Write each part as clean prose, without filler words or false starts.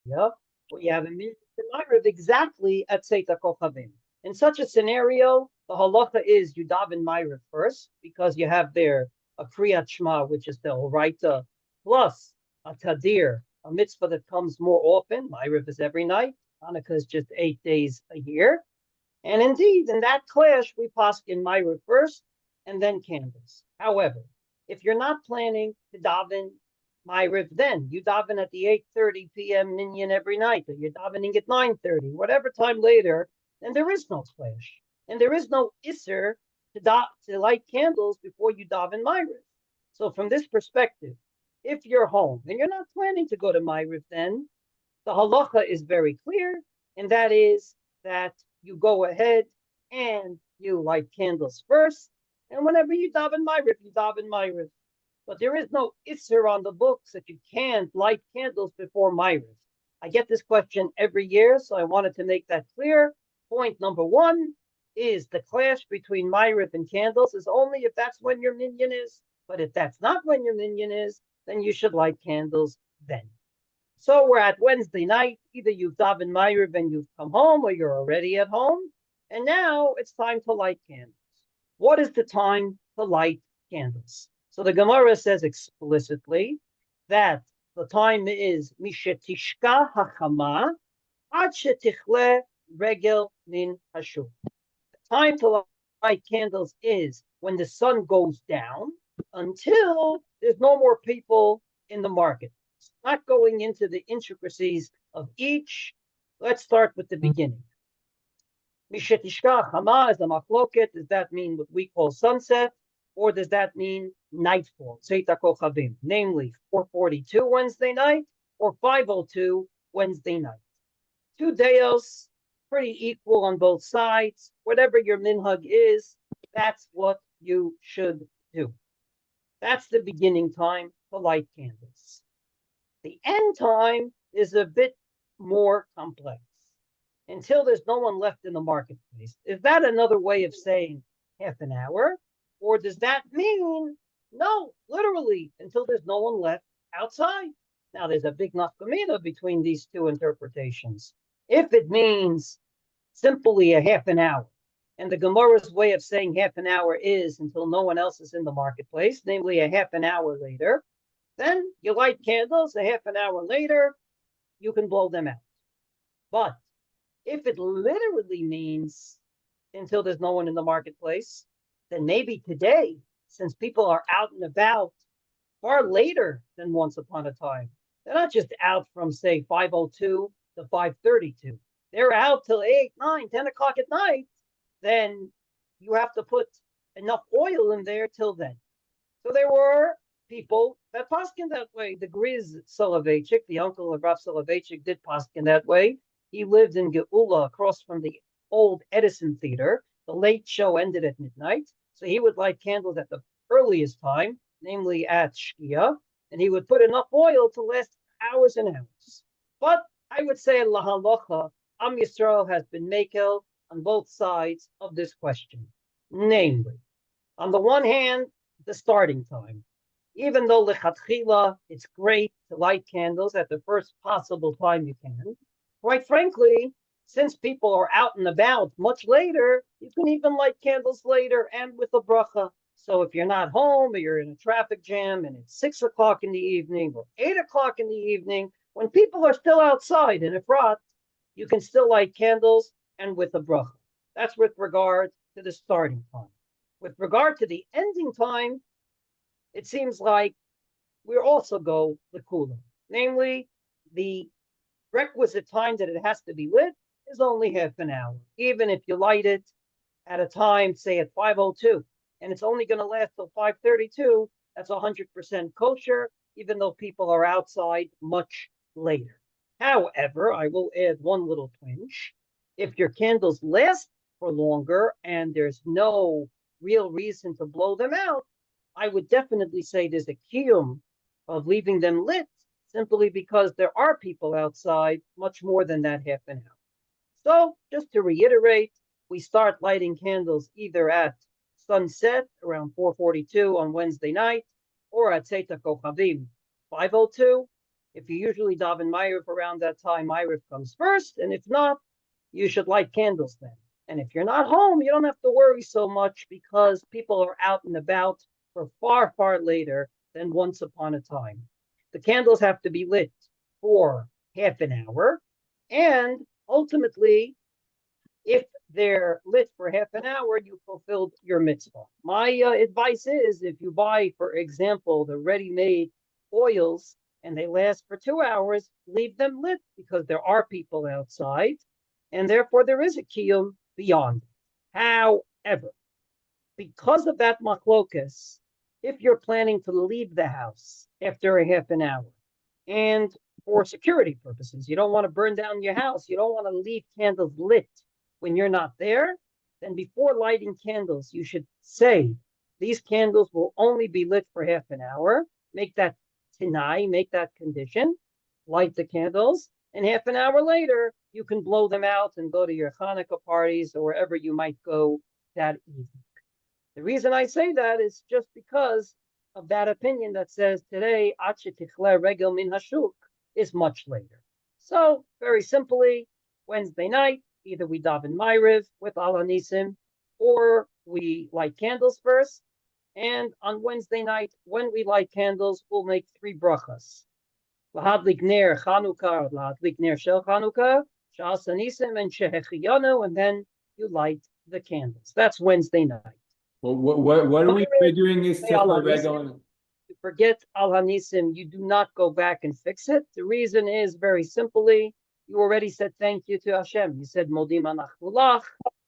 Yeah, well, you have a minyan Ma'ariv exactly at Seita Kochavim. In such a scenario, the halacha is you daven Ma'ariv first because you have there a Kriyat Shema, which is the Oraita, plus a Tadir, a mitzvah that comes more often. Ma'ariv is every night. Hanukkah is just 8 days a year. And indeed, in that clash, we paskin Ma'ariv first and then candles. However, if you're not planning to daven Ma'ariv then, you daven at the 8:30 p.m. minyan every night, or you're davening at 9:30, whatever time later, then there is no clash. And there is no isser to light candles before you daven Ma'ariv. So from this perspective, if you're home and you're not planning to go to Ma'ariv then, the halacha is very clear, and that is that you go ahead and you light candles first, and whenever you daven Ma'ariv, you daven Ma'ariv. But there is no isser on the books that you can't light candles before Ma'ariv. I get this question every year, so I wanted to make that clear. Point number one is the clash between Ma'ariv and candles is only if that's when your minyan is. But if that's not when your minyan is, then you should light candles then. So we're at Wednesday night. Either you've davened Ma'ariv and you've come home, or you're already at home. And now it's time to light candles. What is the time to light candles? So the Gemara says explicitly that the time is mishetishka hachama ad shetichle regel min hashuk. The time to light candles is when the sun goes down until there's no more people in the market. Not going into the intricacies of each. Let's start with the beginning. Mishetishka Hama is the machloket. Does that mean what we call sunset, or does that mean nightfall? Seita Kochavim, namely 4:42 Wednesday night or 5:02 Wednesday night. 2 days, pretty equal on both sides. Whatever your minhag is, that's what you should do. That's the beginning time to light candles. The end time is a bit more complex until there's no one left in the marketplace. Is that another way of saying half an hour? Or does that mean, no, literally, until there's no one left outside? Now, there's a big nafkamina between these two interpretations. If it means simply a half an hour, and the Gemara's way of saying half an hour is until no one else is in the marketplace, namely a half an hour later, then you light candles. A half an hour later, you can blow them out. But if it literally means until there's no one in the marketplace, then maybe today, since people are out and about far later than once upon a time, they're not just out from, say, 5:02 to 5:32. They're out till 8, 9, 10 o'clock at night. Then you have to put enough oil in there till then. So there were people that paskin that way. The Griz Soloveitchik, the uncle of Rav Soloveitchik, did paskin that way. He lived in Geula across from the old Edison Theater. The late show ended at midnight. So he would light candles at the earliest time, namely at Shkia, and he would put enough oil to last hours and hours. But I would say lahalacha, Am Yisrael has been makel on both sides of this question. Namely, on the one hand, the starting time. Even though lechatchila, it's great to light candles at the first possible time you can. Quite frankly, since people are out and about much later, you can even light candles later and with a bracha. So if you're not home or you're in a traffic jam and it's 6 o'clock in the evening or 8 o'clock in the evening, when people are still outside in Efrat, you can still light candles and with a bracha. That's with regard to the starting time. With regard to the ending time, it seems like we also go likula. Namely, the requisite time that it has to be lit is only half an hour. Even if you light it at a time, say at 5:02, and it's only going to last till 5:32, that's 100% kosher, even though people are outside much later. However, I will add one little twinge. If your candles last for longer and there's no real reason to blow them out, I would definitely say there's a kiyum of leaving them lit simply because there are people outside much more than that half an hour. So just to reiterate, we start lighting candles either at sunset around 4:42 on Wednesday night or at Seita Kochavim 5:02. If you usually daven Ma'ariv around that time, Ma'ariv comes first, and if not, you should light candles then. And if you're not home, you don't have to worry so much because people are out and about for far, far later than once upon a time. The candles have to be lit for half an hour, and ultimately, if they're lit for half an hour, you fulfilled your mitzvah. My advice is if you buy, for example, the ready-made oils and they last for 2 hours, leave them lit because there are people outside and therefore there is a kiyum beyond. However, because of that machlokas, if you're planning to leave the house after a half an hour and for security purposes, you don't want to burn down your house, you don't want to leave candles lit when you're not there, then before lighting candles, you should say, these candles will only be lit for half an hour. Make that tinai, make that condition, light the candles, and half an hour later, you can blow them out and go to your Chanukah parties or wherever you might go that evening. The reason I say that is just because of that opinion that says today, regel min hashuk is much later. So, very simply, Wednesday night, either we daven Ma'ariv with Al Hanisim, or we light candles first. And on Wednesday night, when we light candles, we'll make 3 brachas. Lahadlik ner Chanukah, lahadlik ner shel Chanukah, Sha'as Hanisim, and Shehechiyanu, and then you light the candles. That's Wednesday night. Well, what are we doing is you forget Al Hanisim, you do not go back and fix it. The reason is very simply, you already said thank you to Hashem. You said Modim Anachnu Lach.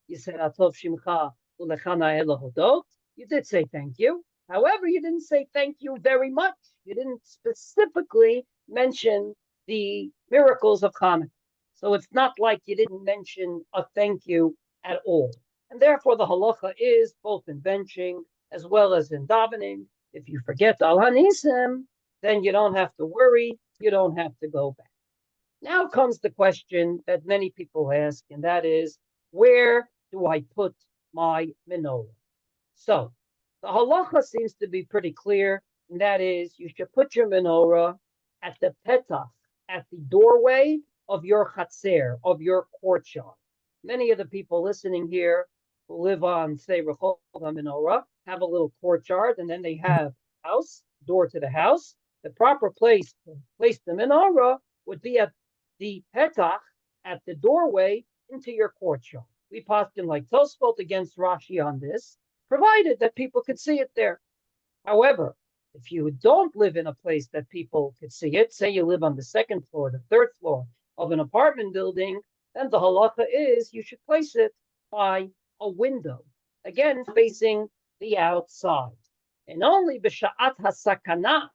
You said Atov Shimcha Ulechana Elohodot. You did say thank you. However, you didn't say thank you very much. You didn't specifically mention the miracles of Hanukkah. So it's not like you didn't mention a thank you at all. And therefore, the halacha is both in benching as well as in davening. If you forget Al Hanisim, then you don't have to worry. You don't have to go back. Now comes the question that many people ask, and that is, where do I put my menorah? So the halacha seems to be pretty clear, and that is you should put your menorah at the petach, at the doorway of your chatzer, of your courtyard. Many of the people listening here who live on, say, Rehov HaMenorah, have a little courtyard, and then they have a house, door to the house. The proper place to place the menorah would be at the petach, at the doorway into your courtyard. We passed in like Tosfot against Rashi on this, provided that people could see it there. However, if you don't live in a place that people could see it, say you live on the 2nd floor, the 3rd floor of an apartment building, then the halacha is you should place it by a window, again facing the outside. And only b'sha'at hasakana,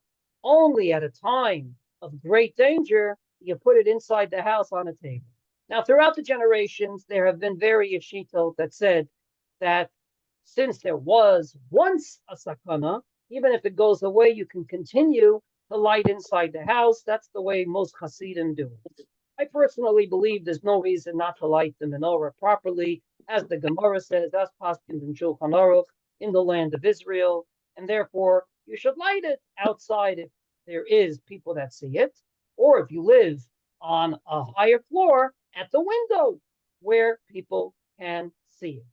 only at a time of great danger, you put it inside the house on a table. Now, throughout the generations, there have been various shitot that said that since there was once a sakana, even if it goes away, you can continue to light inside the house. That's the way most Hasidim do it. I personally believe there's no reason not to light the menorah properly, as the Gemara says, as Paskin in Shulchan Aruch, in the land of Israel, and therefore you should light it outside if there is people that see it, or if you live on a higher floor, at the window where people can see it.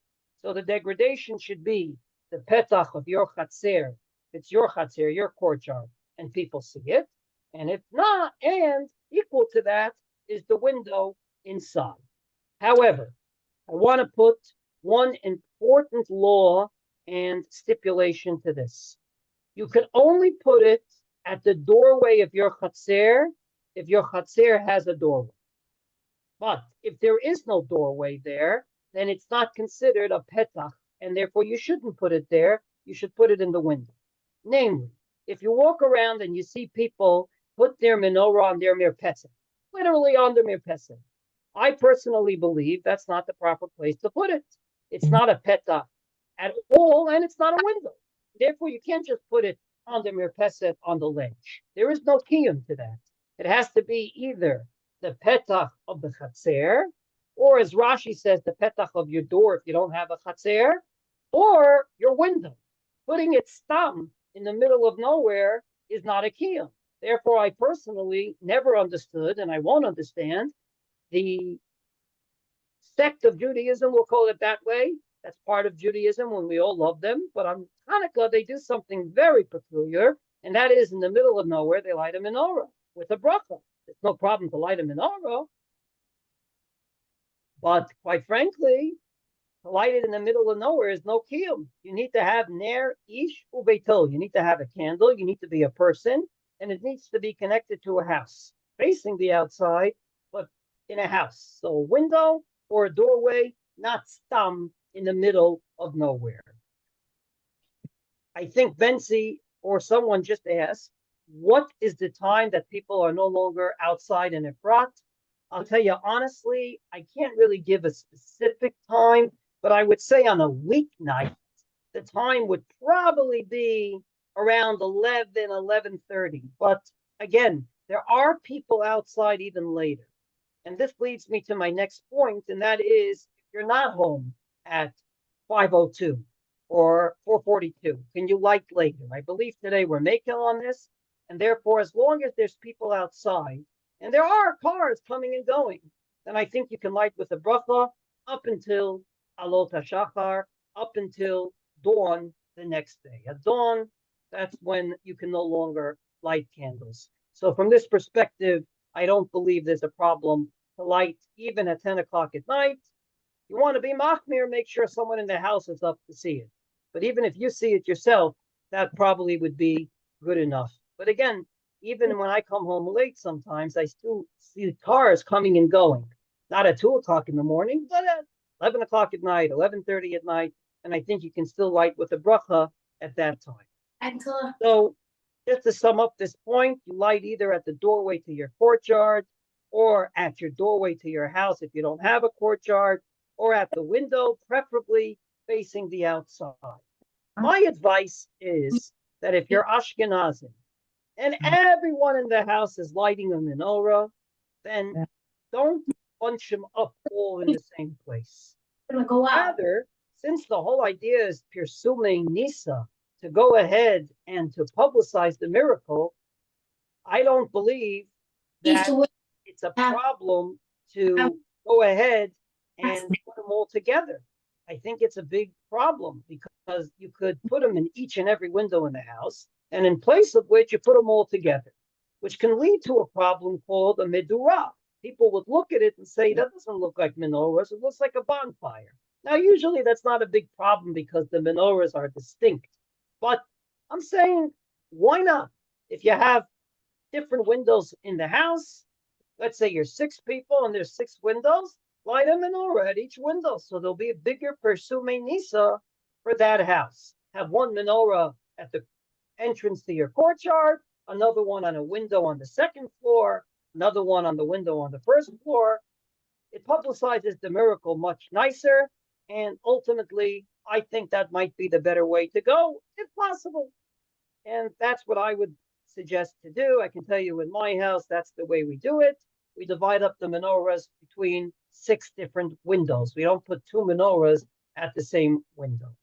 So the degradation should be the petach of your chatzer. It's your chatzer, your courtyard, and people see it. And if not, and equal to that is the window inside. However, I want to put one important law and stipulation to this. You can only put it at the doorway of your chatzer if your chatzer has a doorway. But if there is no doorway there, then it's not considered a petach, and therefore you shouldn't put it there. You should put it in the window. Namely, if you walk around and you see people put their menorah on their mirpesset, literally on the mirpesset, I personally believe that's not the proper place to put it. It's not a petach at all, and it's not a window. Therefore, you can't just put it on the mirpesset on the ledge. There is no kiyum to that. It has to be either the petach of the chatzer, or as Rashi says, the petach of your door if you don't have a chatzer, or your window. Putting it stam in the middle of nowhere is not a kiyum. Therefore, I personally never understood, and I won't understand, the sect of Judaism, we'll call it that way. That's part of Judaism when we all love them. But on Hanukkah, they do something very peculiar, and that is in the middle of nowhere, they light a menorah with a bracha. There's no problem to light a menorah. But quite frankly, to light it in the middle of nowhere is no kiyum. You need to have ner ish ubeitol. You need to have a candle. You need to be a person, and it needs to be connected to a house, facing the outside, but in a house. So a window or a doorway, not stum in the middle of nowhere. I think Bensi or someone just asked, what is the time that people are no longer outside in Efrat? I'll tell you honestly, I can't really give a specific time, but I would say on a weeknight, the time would probably be around 11:30. But again, there are people outside even later. And this leads me to my next point, and that is, if you're not home at 5:02 or 4:42, can you light later? I believe today we're making on this, and therefore, as long as there's people outside, and there are cars coming and going, then I think you can light with a bracha up until Alot HaShachar, up until dawn the next day. At dawn, that's when you can no longer light candles. So from this perspective, I don't believe there's a problem to light even at 10 o'clock at night. You want to be machmir, make sure someone in the house is up to see it. But even if you see it yourself, that probably would be good enough. But again, even when I come home late sometimes, I still see cars coming and going. Not at 2 o'clock in the morning, but at 11 o'clock at night, 11:30 at night. And I think you can still light with a bracha at that time. So just to sum up this point, you light either at the doorway to your courtyard or at your doorway to your house if you don't have a courtyard, or at the window, preferably facing the outside. My advice is that if you're Ashkenazim and everyone in the house is lighting a menorah, then don't bunch them up all in the same place. Rather, since the whole idea is Pirsumei Nisa, to go ahead and to publicize the miracle, I don't believe that it's a problem to go ahead and put them all together. I think it's a big problem because you could put them in each and every window in the house, and in place of which you put them all together, which can lead to a problem called a medurah. People would look at it and say, that doesn't look like menorahs, it looks like a bonfire. Now, usually that's not a big problem because the menorahs are distinct. But I'm saying, why not? If you have different windows in the house, let's say you're 6 people and there's 6 windows, light a menorah at each window. So there'll be a bigger Pirsumei Nisa for that house. Have one menorah at the entrance to your courtyard, another one on a window on the 2nd floor, another one on the window on the 1st floor. It publicizes the miracle much nicer. And ultimately, I think that might be the better way to go, if possible. And that's what I would suggest to do. I can tell you in my house, that's the way we do it. We divide up the menorahs between 6 different windows. We don't put 2 menorahs at the same window.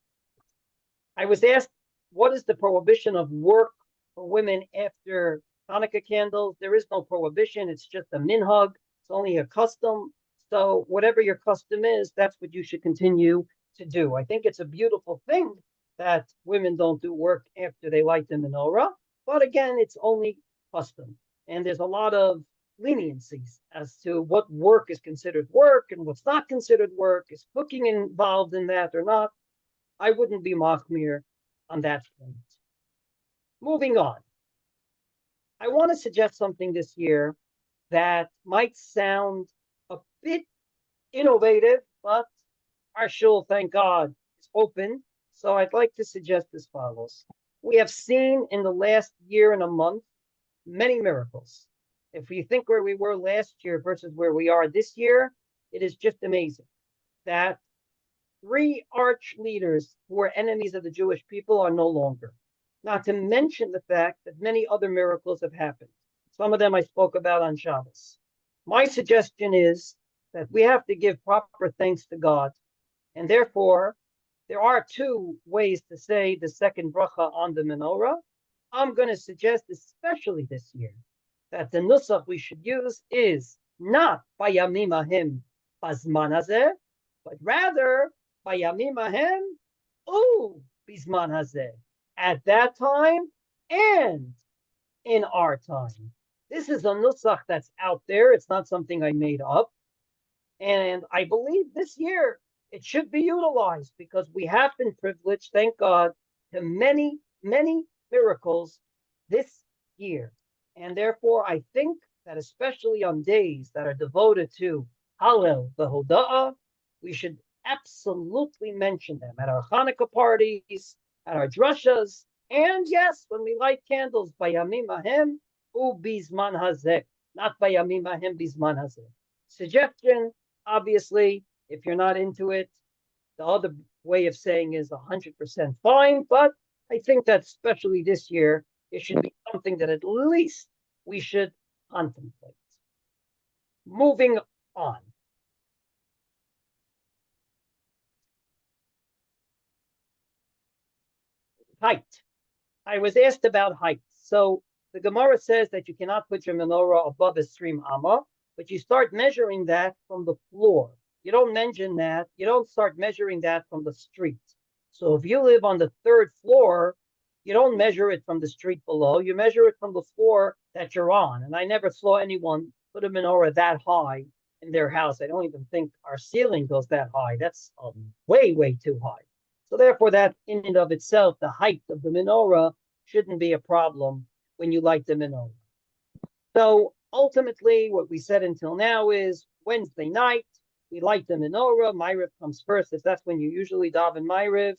I was asked, what is the prohibition of work for women after Hanukkah candles? There is no prohibition. It's just a minhag. It's only a custom. So whatever your custom is, that's what you should continue to do. I think it's a beautiful thing that women don't do work after they light the menorah. But again, it's only custom. And there's a lot of leniencies as to what work is considered work and what's not considered work. Is cooking involved in that or not? I wouldn't be machmir on that point. Moving on. I want to suggest something this year that might sound a bit innovative, but our shul, thank God, is open. So I'd like to suggest as follows. We have seen in the last year and a month many miracles. If we think where we were last year versus where we are this year, it is just amazing that 3 arch leaders who were enemies of the Jewish people are no longer. Not to mention the fact that many other miracles have happened. Some of them I spoke about on Shabbos. My suggestion is that we have to give proper thanks to God. And therefore, there are 2 ways to say the second bracha on the menorah. I'm going to suggest, especially this year, that the nusach we should use is not bayamim ahim bazman hazeh, but rather bayamim ahim bizman hazeh, at that time and in our time. This is a nusach that's out there. It's not something I made up. And I believe this year it should be utilized because we have been privileged, thank God, to many, many miracles this year. And therefore, I think that especially on days that are devoted to Hallel, the Hoda'ah, we should absolutely mention them at our Hanukkah parties, at our drushas, and yes, when we light candles by Yamim Ahem, Bizman Hazeh, not by Yamim Ahem Bizman Hazeh. Suggestion, obviously, if you're not into it, the other way of saying is 100% fine, but I think that especially this year, it should be something that at least we should contemplate. Moving on. Height. I was asked about height. So the Gemara says that you cannot put your menorah above a stream amma, but you start measuring that from the floor. You don't mention that. You don't start measuring that from the street. So if you live on the third floor, you don't measure it from the street below. You measure it from the floor that you're on. And I never saw anyone put a menorah that high in their house. I don't even think our ceiling goes that high. That's way, way too high. So therefore, that in and of itself, the height of the menorah shouldn't be a problem when you light the menorah. So ultimately, what we said until now is Wednesday night, we light the menorah. Ma'ariv comes first. If that's when you usually daven Ma'ariv,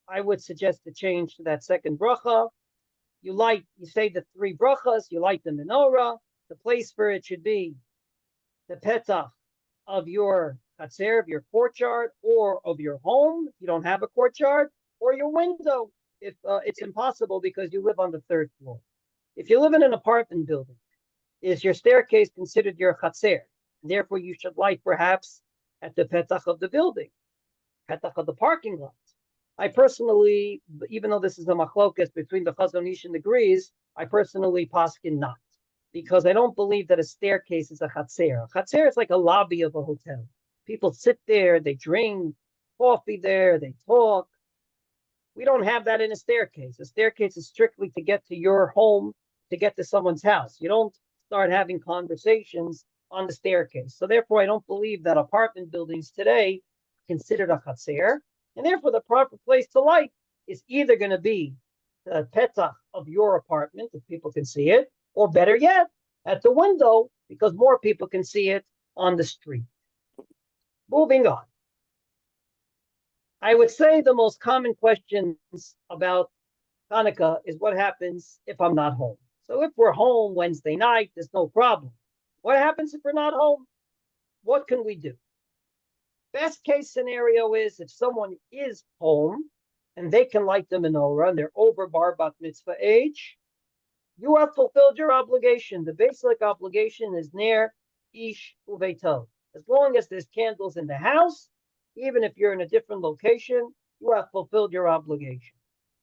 I would suggest to change to that second bracha. You say the three brachas, you light the menorah. The place for it should be the petach of your chatzer, of your courtyard, or of your home, if you don't have a courtyard, or your window, if it's impossible because you live on the third floor. If you live in an apartment building, is your staircase considered your chatzer? Therefore, you should light perhaps at the petach of the building, petach of the parking lot. I personally, even though this is a machlokas between the Chazon Ish and the Grees, I personally paskin not, because I don't believe that a staircase is a chatzer. A chatzer is like a lobby of a hotel. People sit there, they drink coffee there, they talk. We don't have that in a staircase. A staircase is strictly to get to your home, to get to someone's house. You don't start having conversations on the staircase. So therefore, I don't believe that apartment buildings today are considered a chatzer. And therefore, the proper place to light is either going to be the petach of your apartment, if people can see it, or better yet, at the window, because more people can see it on the street. Moving on. I would say the most common questions about Chanukah is what happens if I'm not home. So if we're home Wednesday night, there's no problem. What happens if we're not home? What can we do? Best case scenario is if someone is home and they can light the menorah and they're over bar bat mitzvah age, you have fulfilled your obligation. The basic obligation is ner ish uveito. As long as there's candles in the house, even if you're in a different location, you have fulfilled your obligation.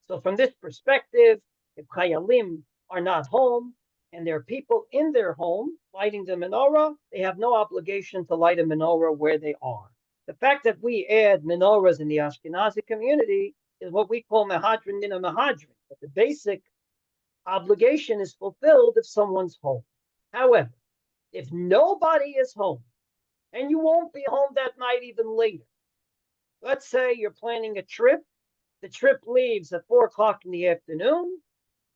So from this perspective, if chayalim are not home and there are people in their home lighting the menorah, they have no obligation to light a menorah where they are. The fact that we add menorahs in the Ashkenazi community is what we call mehadrin min mehadrin. But the basic obligation is fulfilled if someone's home. However, if nobody is home, and you won't be home that night even later, let's say you're planning a trip, the trip leaves at 4 o'clock in the afternoon,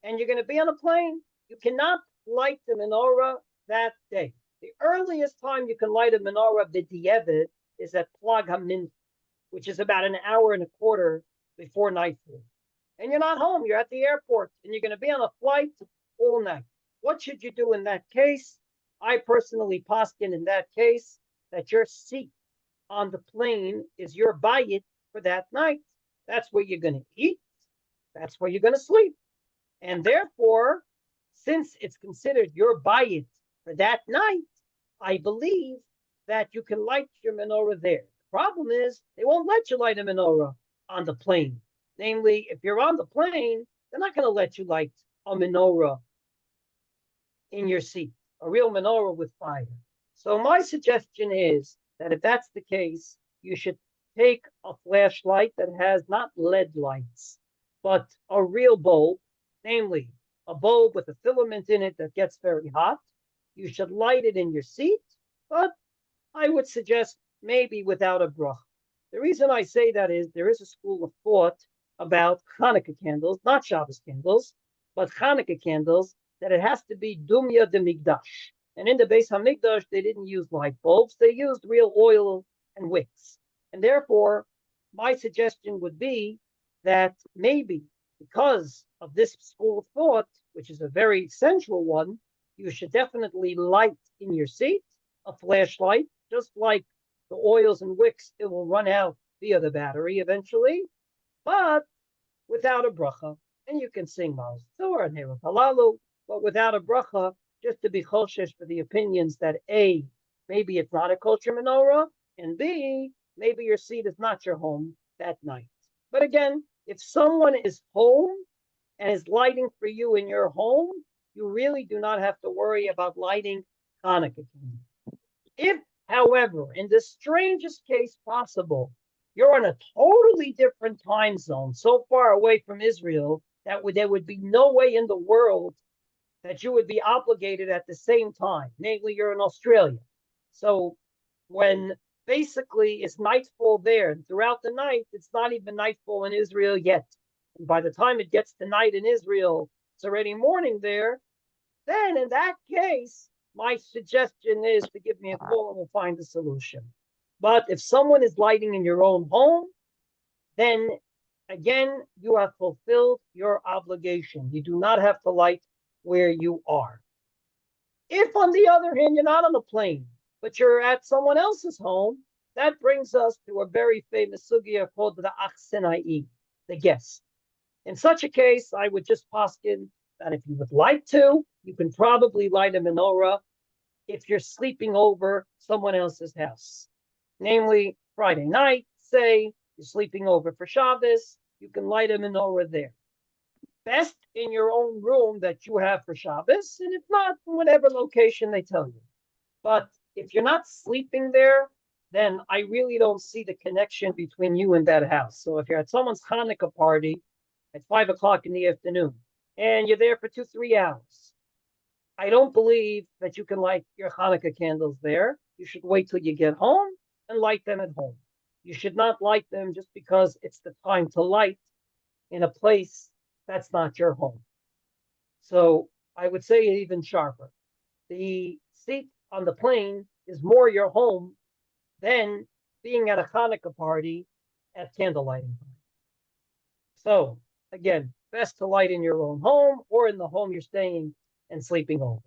and you're going to be on a plane, you cannot light the menorah that day. The earliest time you can light a menorah of BeTevet is at Plag HaMincha, which is about an hour and a quarter before nightfall. And you're not home, you're at the airport, and you're going to be on a flight all night. What should you do in that case? I personally paskin in that case that your seat on the plane is your bayit for that night. That's where you're going to eat. That's where you're going to sleep. And therefore, since it's considered your bayit for that night, I believe that you can light your menorah there. The problem is they won't let you light a menorah on the plane. Namely, if you're on the plane, they're not going to let you light a menorah in your seat, a real menorah with fire. So my suggestion is that if that's the case, you should take a flashlight that has not LED lights, but a real bulb, namely a bulb with a filament in it that gets very hot. You should light it in your seat, but I would suggest maybe without a bracha. The reason I say that is there is a school of thought about Hanukkah candles, not Shabbos candles, but Hanukkah candles, that it has to be Dumya de Migdash. And in the Beis Hamikdash, they didn't use light bulbs, they used real oil and wicks. And therefore, my suggestion would be that maybe because of this school of thought, which is a very central one, you should definitely light in your seat a flashlight, just like the oils and wicks, it will run out via the battery eventually, but without a bracha. And you can sing Mazel Torah and Halalu Halalu, but without a bracha, just to be choshesh for the opinions that A, maybe it's not a kosher menorah, and B, maybe your seat is not your home that night. But again, if someone is home and is lighting for you in your home, you really do not have to worry about lighting Hanukkah candles. If, however, in the strangest case possible, you're on a totally different time zone, so far away from Israel that there would be no way in the world that you would be obligated at the same time. Namely, you're in Australia. So when basically it's nightfall there, and throughout the night, it's not even nightfall in Israel yet. And by the time it gets to night in Israel, it's already morning there. Then in that case, my suggestion is to give me a call and we'll find a solution. But if someone is lighting in your own home, then again, you have fulfilled your obligation. You do not have to light where you are. If, on the other hand, you're not on a plane, but you're at someone else's home, that brings us to a very famous sugya called the achsenai, the guest. In such a case, I would just poskin that if you would like to, you can probably light a menorah if you're sleeping over someone else's house. Namely, Friday night, say you're sleeping over for Shabbos, you can light a menorah there. Best in your own room that you have for Shabbos, and if not, whatever location they tell you. But if you're not sleeping there, then I really don't see the connection between you and that house. So if you're at someone's Hanukkah party at 5 o'clock in the afternoon, and you're there for 2-3 hours, I don't believe that you can light your Hanukkah candles there. You should wait till you get home and light them at home. You should not light them just because it's the time to light in a place that's not your home. So I would say even sharper. The seat on the plane is more your home than being at a Hanukkah party at candle lighting time. So again, best to light in your own home or in the home you're staying and sleeping over.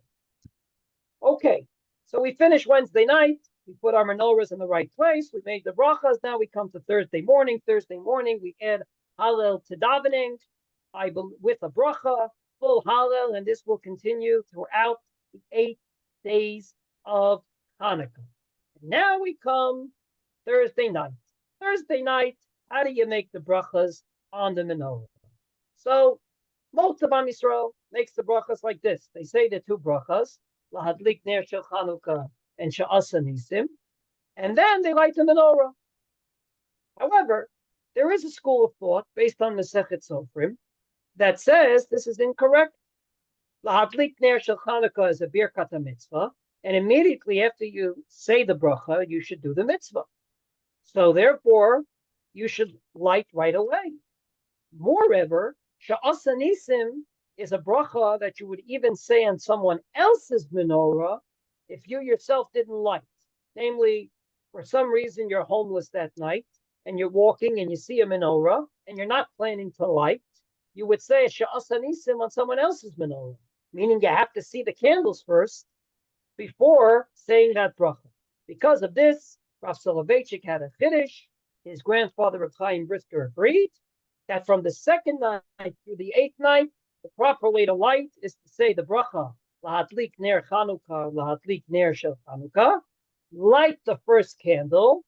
Okay, so we finished Wednesday night. We put our menorahs in the right place. We made the brachas. Now we come to Thursday morning. Thursday morning, we add Hallel to davening with a bracha, full Hallel, and this will continue throughout the 8 days of Hanukkah. And now we come Thursday night. Thursday night, how do you make the brachas on the menorah? So most of Am Yisrael makes the brachas like this. They say the 2 brachas, lahadlik ner shel Chanukah and she'asa nisim, and then they light the menorah. However, there is a school of thought based on Masechet Sofrim that says this is incorrect. Lahadlik ner shel Chanukah is a birkat mitzvah, and immediately after you say the bracha, you should do the mitzvah. So therefore, you should light right away. Moreover, she'asa nisim is a bracha that you would even say on someone else's menorah if you yourself didn't light. Namely, for some reason you're homeless that night and you're walking and you see a menorah and you're not planning to light, you would say she'asa nisim on someone else's menorah, meaning you have to see the candles first before saying that bracha. Because of this, Rav Soloveitchik had a chiddush. His grandfather, Rav Chaim Brisker, agreed that from the 2nd night through the 8th night, the proper way to light is to say the bracha, lahadlik ner Chanukah, lahadlik ner shel Chanukah, light the first candle,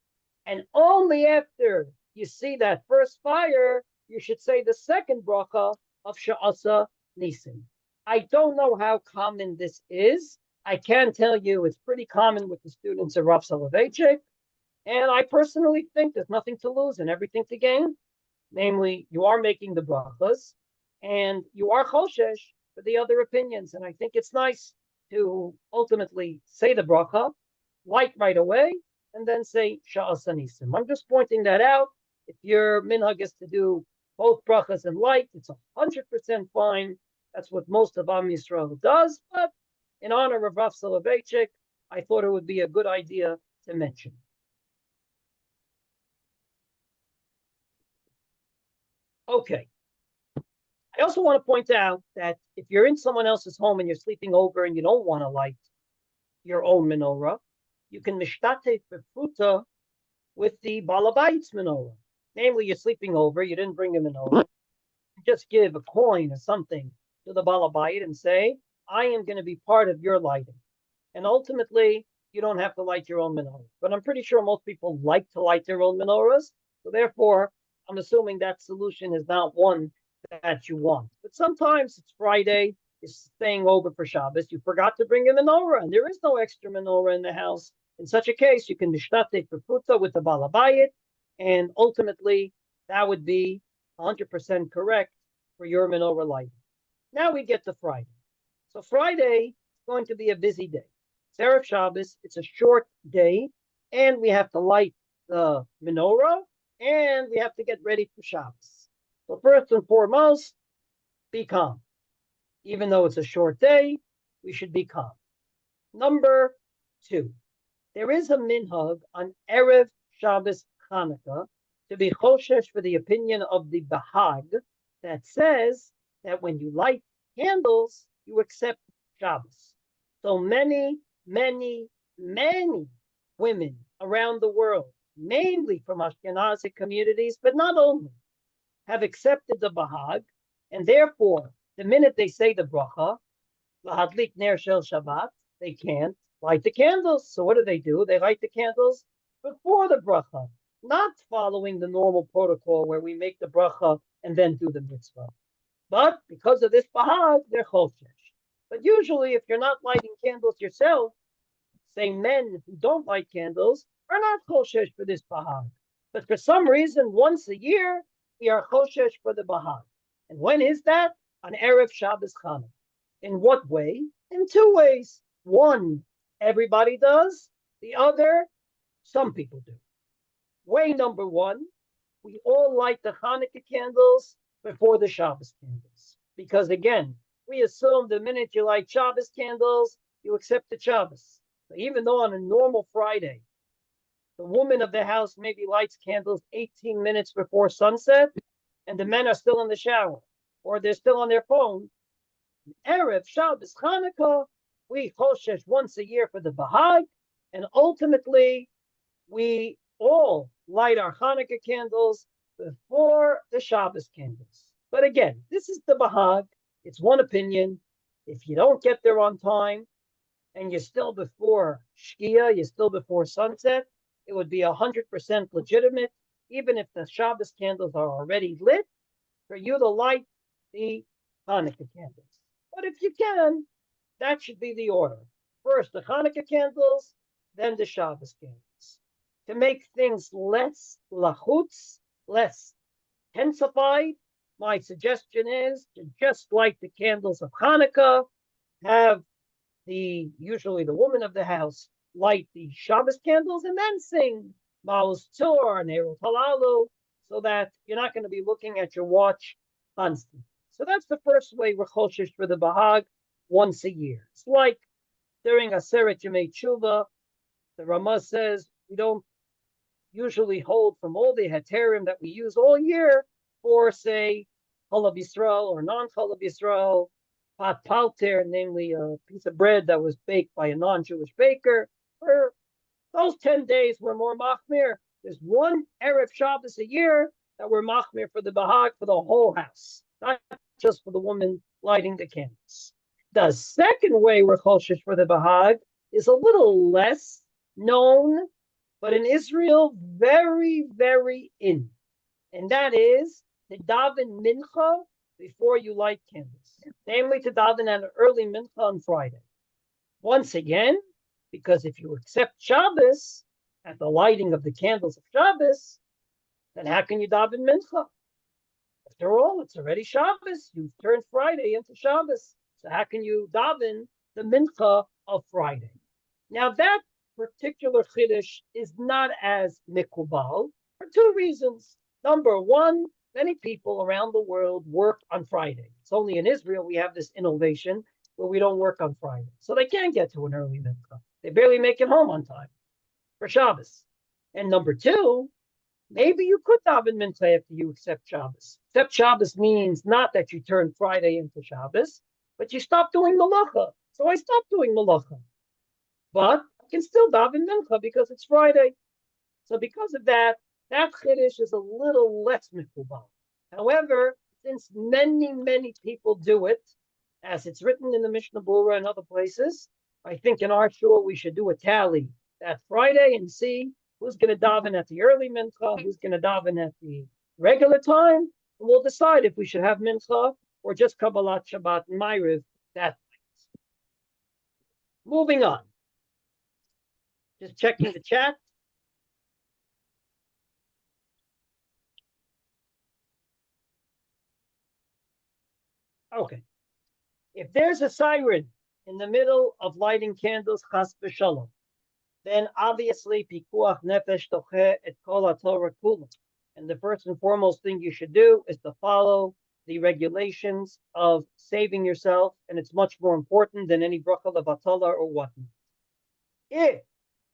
and only after you see that first fire, you should say the second bracha of she'asa nisim. I don't know how common this is. I can tell you it's pretty common with the students of Rav Soloveitchik. And I personally think there's nothing to lose and everything to gain. Namely, you are making the brachas and you are choshesh for the other opinions. And I think it's nice to ultimately say the bracha, light right away, and then say sha'as anisim. I'm just pointing that out. If your minhag is to do both brachas and light, it's 100% fine. That's what most of Am Yisrael does. But in honor of Rav Soloveitchik, I thought it would be a good idea to mention. Okay. I also want to point out that if you're in someone else's home and you're sleeping over and you don't want to light your own menorah, you can mishtate befruta with the balabayit's menorah. Namely, you're sleeping over, you didn't bring a menorah. You just give a coin or something to the balabayit and say, I am going to be part of your lighting. And ultimately, you don't have to light your own menorah. But I'm pretty sure most people like to light their own menorahs. So therefore, I'm assuming that solution is not one that you want. But sometimes it's Friday, you're staying over for Shabbos, you forgot to bring a menorah, and there is no extra menorah in the house. In such a case, you can mishtate befuta with the balabayit, and ultimately, that would be 100% correct for your menorah lighting. Now we get to Friday. So Friday is going to be a busy day. Erev Shabbos, it's a short day, and we have to light the menorah, and we have to get ready for Shabbos. So first and foremost, be calm. Even though it's a short day, we should be calm. Number 2, there is a minhag on Erev Shabbos Chanukah to be choshesh for the opinion of the Bahag that says that when you light candles, you accept Shabbos. So many women around the world, mainly from Ashkenazi communities, but not only, have accepted the Bahag, and therefore, the minute they say the bracha, lahadlik ner shel Shabbat, they can't light the candles. So what do? They light the candles before the bracha, not following the normal protocol where we make the bracha and then do the mitzvah. But because of this Bahag, they're choshesh. But usually, if you're not lighting candles yourself, say men who don't light candles are not choshesh for this Bahag. But for some reason, once a year, we are choshesh for the Bahag. And when is that? On Erev Shabbos Chanukah. In what way? In 2 ways. One, everybody does. The other, some people do. Way number 1, we all light the Hanukkah candles before the Shabbos candles. Because again, we assume the minute you light Shabbos candles, you accept the Shabbos. So even though on a normal Friday, the woman of the house maybe lights candles 18 minutes before sunset, and the men are still in the shower, or they're still on their phone, Erev Shabbos Chanukah, we choshesh once a year for the Bahag, and ultimately, we all light our Hanukkah candles before the Shabbos candles. But again, this is the Bahag. It's one opinion. If you don't get there on time and you're still before Shkia, you're still before sunset, it would be 100% legitimate, even if the Shabbos candles are already lit, for you to light the Hanukkah candles. But if you can, that should be the order. First the Hanukkah candles, then the Shabbos candles. To make things less lachutz, less intensified, my suggestion is to just light the candles of Hanukkah, have usually the woman of the house light the Shabbos candles, and then sing Ma'os Tzor and Erol Halalu, so that you're not going to be looking at your watch constantly. So that's the first way we're choshesh for the Bahag once a year. It's like during Aseret Yemei Tshuva, the Ramah says we don't usually hold from all the heterim that we use all year for, say, Chalav Yisrael or non-Chalav Yisrael, pat palter, namely a piece of bread that was baked by a non-Jewish baker. For those 10 days, we're more machmir. There's one Erev Shabbos a year that we're machmir for the Bahag for the whole house, not just for the woman lighting the candles. The second way we're choshesh for the Bahag is a little less known, but in Israel, very in. And that is to daven mincha before you light candles, namely to daven at an early mincha on Friday. Once again, because if you accept Shabbos at the lighting of the candles of Shabbos, then how can you daven mincha? After all, it's already Shabbos. You've turned Friday into Shabbos. So how can you daven the mincha of Friday? Now that particular chiddush is not as mikubal for two reasons. Number one, many people around the world work on Friday. It's only in Israel we have this innovation where we don't work on Friday. So they can't get to an early mincha. They barely make it home on time for Shabbos. And number two, maybe you could daven mincha after you accept Shabbos. Accept Shabbos means not that you turn Friday into Shabbos, but you stop doing malacha. So I stopped doing malacha. But I can still daven mincha because it's Friday. So because of that, that chiddush is a little less mikubal. However, since many people do it, as it's written in the Mishnah Berurah and other places, I think in our shul we should do a tally that Friday and see who's going to daven at the early mincha, who's going to daven at the regular time, and we'll decide if we should have mincha or just Kabbalat Shabbat and Ma'ariv that night. Moving on. Just checking the chat. Okay. If there's a siren in the middle of lighting candles, chas v'shalom, then obviously pikuach nefesh toche et kol haTorah kula. And the first and foremost thing you should do is to follow the regulations of saving yourself, and it's much more important than any bracha levatala or whatnot. If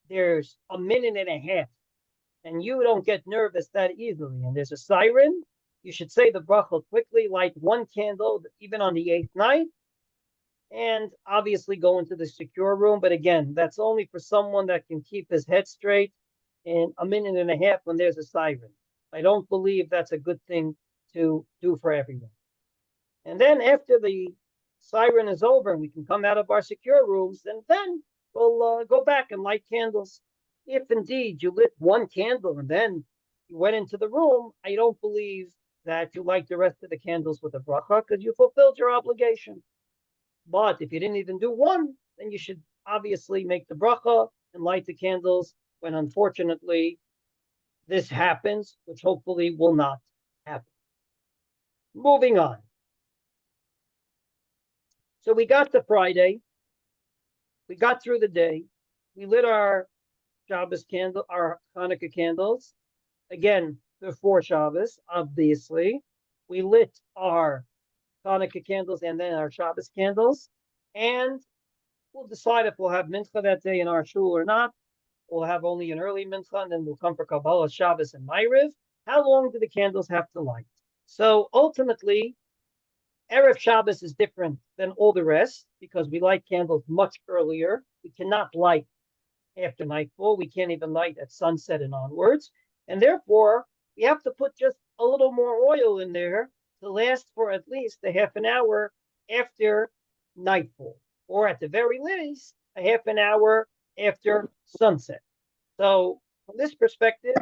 there's a minute and a half and you don't get nervous that easily, and there's a siren, you should say the bracha quickly, light one candle, even on the 8th night, and obviously go into the secure room. But again, that's only for someone that can keep his head straight in a minute and a half when there's a siren. I don't believe that's a good thing to do for everyone. And then after the siren is over and we can come out of our secure rooms, then we'll go back and light candles. If indeed you lit one candle and then you went into the room, I don't believe that you light the rest of the candles with a bracha because you fulfilled your obligation. But if you didn't even do one, then you should obviously make the bracha and light the candles when unfortunately this happens, which hopefully will not happen. Moving on. So we got to Friday. We got through the day. We lit our Shabbos candle, our Chanukah candles. Again, before Shabbos, obviously. We lit our Chanukah candles and then our Shabbos candles. And we'll decide if we'll have mincha that day in our shul or not. We'll have only an early mincha, and then we'll come for Kabbalah, Shabbos, and Ma'ariv. How long do the candles have to light? So ultimately, Erev Shabbos is different than all the rest because we light candles much earlier. We cannot light after nightfall. We can't even light at sunset and onwards. And therefore, we have to put just a little more oil in there to last for at least a half an hour after nightfall, or at the very least, a half an hour after sunset. So from this perspective,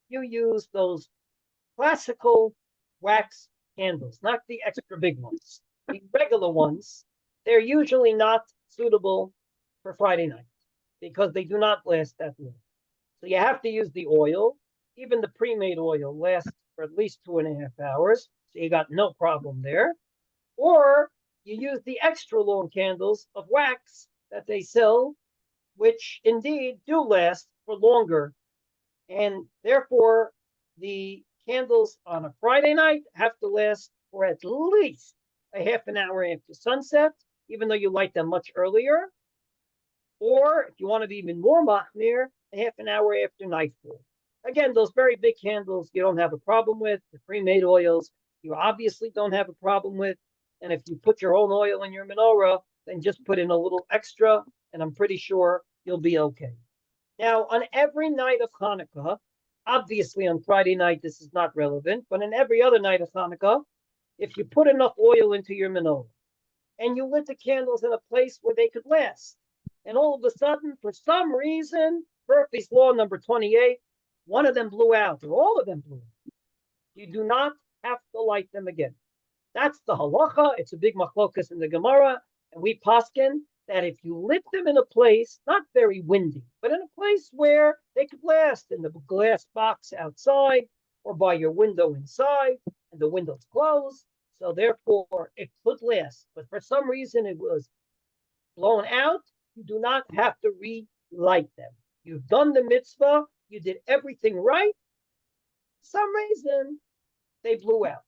you use those classical wax candles, not the extra big ones. The regular ones, they're usually not suitable for Friday night because they do not last that long. So you have to use the oil. Even the pre-made oil lasts for at least 2.5 hours. So you got no problem there. Or you use the extra long candles of wax that they sell, which indeed do last for longer. And therefore, the candles on a Friday night have to last for at least a half an hour after sunset, even though you light them much earlier. Or if you want to be even more machmir, a half an hour after nightfall. Again, those very big candles you don't have a problem with. The pre-made oils you obviously don't have a problem with. And if you put your own oil in your menorah, then just put in a little extra, and I'm pretty sure you'll be okay. Now, on every night of Hanukkah, obviously on Friday night this is not relevant, but in every other night of Hanukkah, if you put enough oil into your menorah and you lit the candles in a place where they could last, and all of a sudden, for some reason, Murphy's Law number 28, one of them blew out, or all of them blew out, you do not have to light them again. That's the halacha. It's a big machlokas in the Gemara, and we paskin that if you lit them in a place not very windy, but in a place where they could last, in the glass box outside or by your window inside, and the window's closed, so therefore it could last. But for some reason it was blown out, you do not have to relight them. You've done the mitzvah, you did everything right. For some reason, they blew out.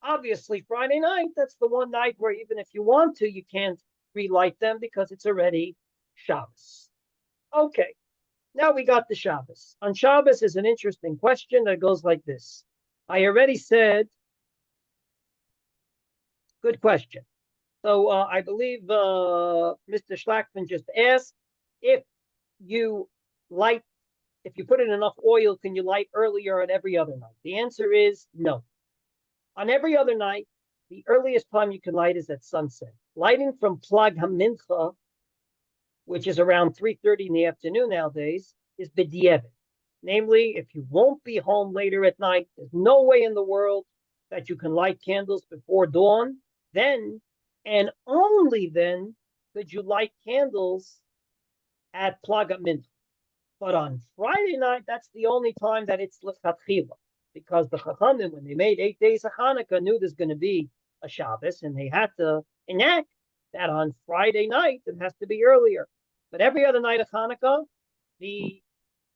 Obviously, Friday night, that's the one night where even if you want to, you can't relight them because it's already Shabbos. Okay, now we got the Shabbos. On Shabbos is an interesting question that goes like this. I already said, good question. So I believe Mr. Schlackman just asked if you light, if you put in enough oil, can you light earlier on every other night? The answer is no. On every other night, the earliest time you can light is at sunset. Lighting from Plag HaMincha, which is around 3:30 in the afternoon nowadays, is BeTevet. Namely, if you won't be home later at night, there's no way in the world that you can light candles before dawn, then and only then could you light candles at Plag HaMincha. But on Friday night, that's the only time that it's lechatchila, because the Chachamim, when they made 8 days of Hanukkah, knew there's going to be a Shabbos, and they had to enact that on Friday night it has to be earlier. But every other night of Hanukkah, the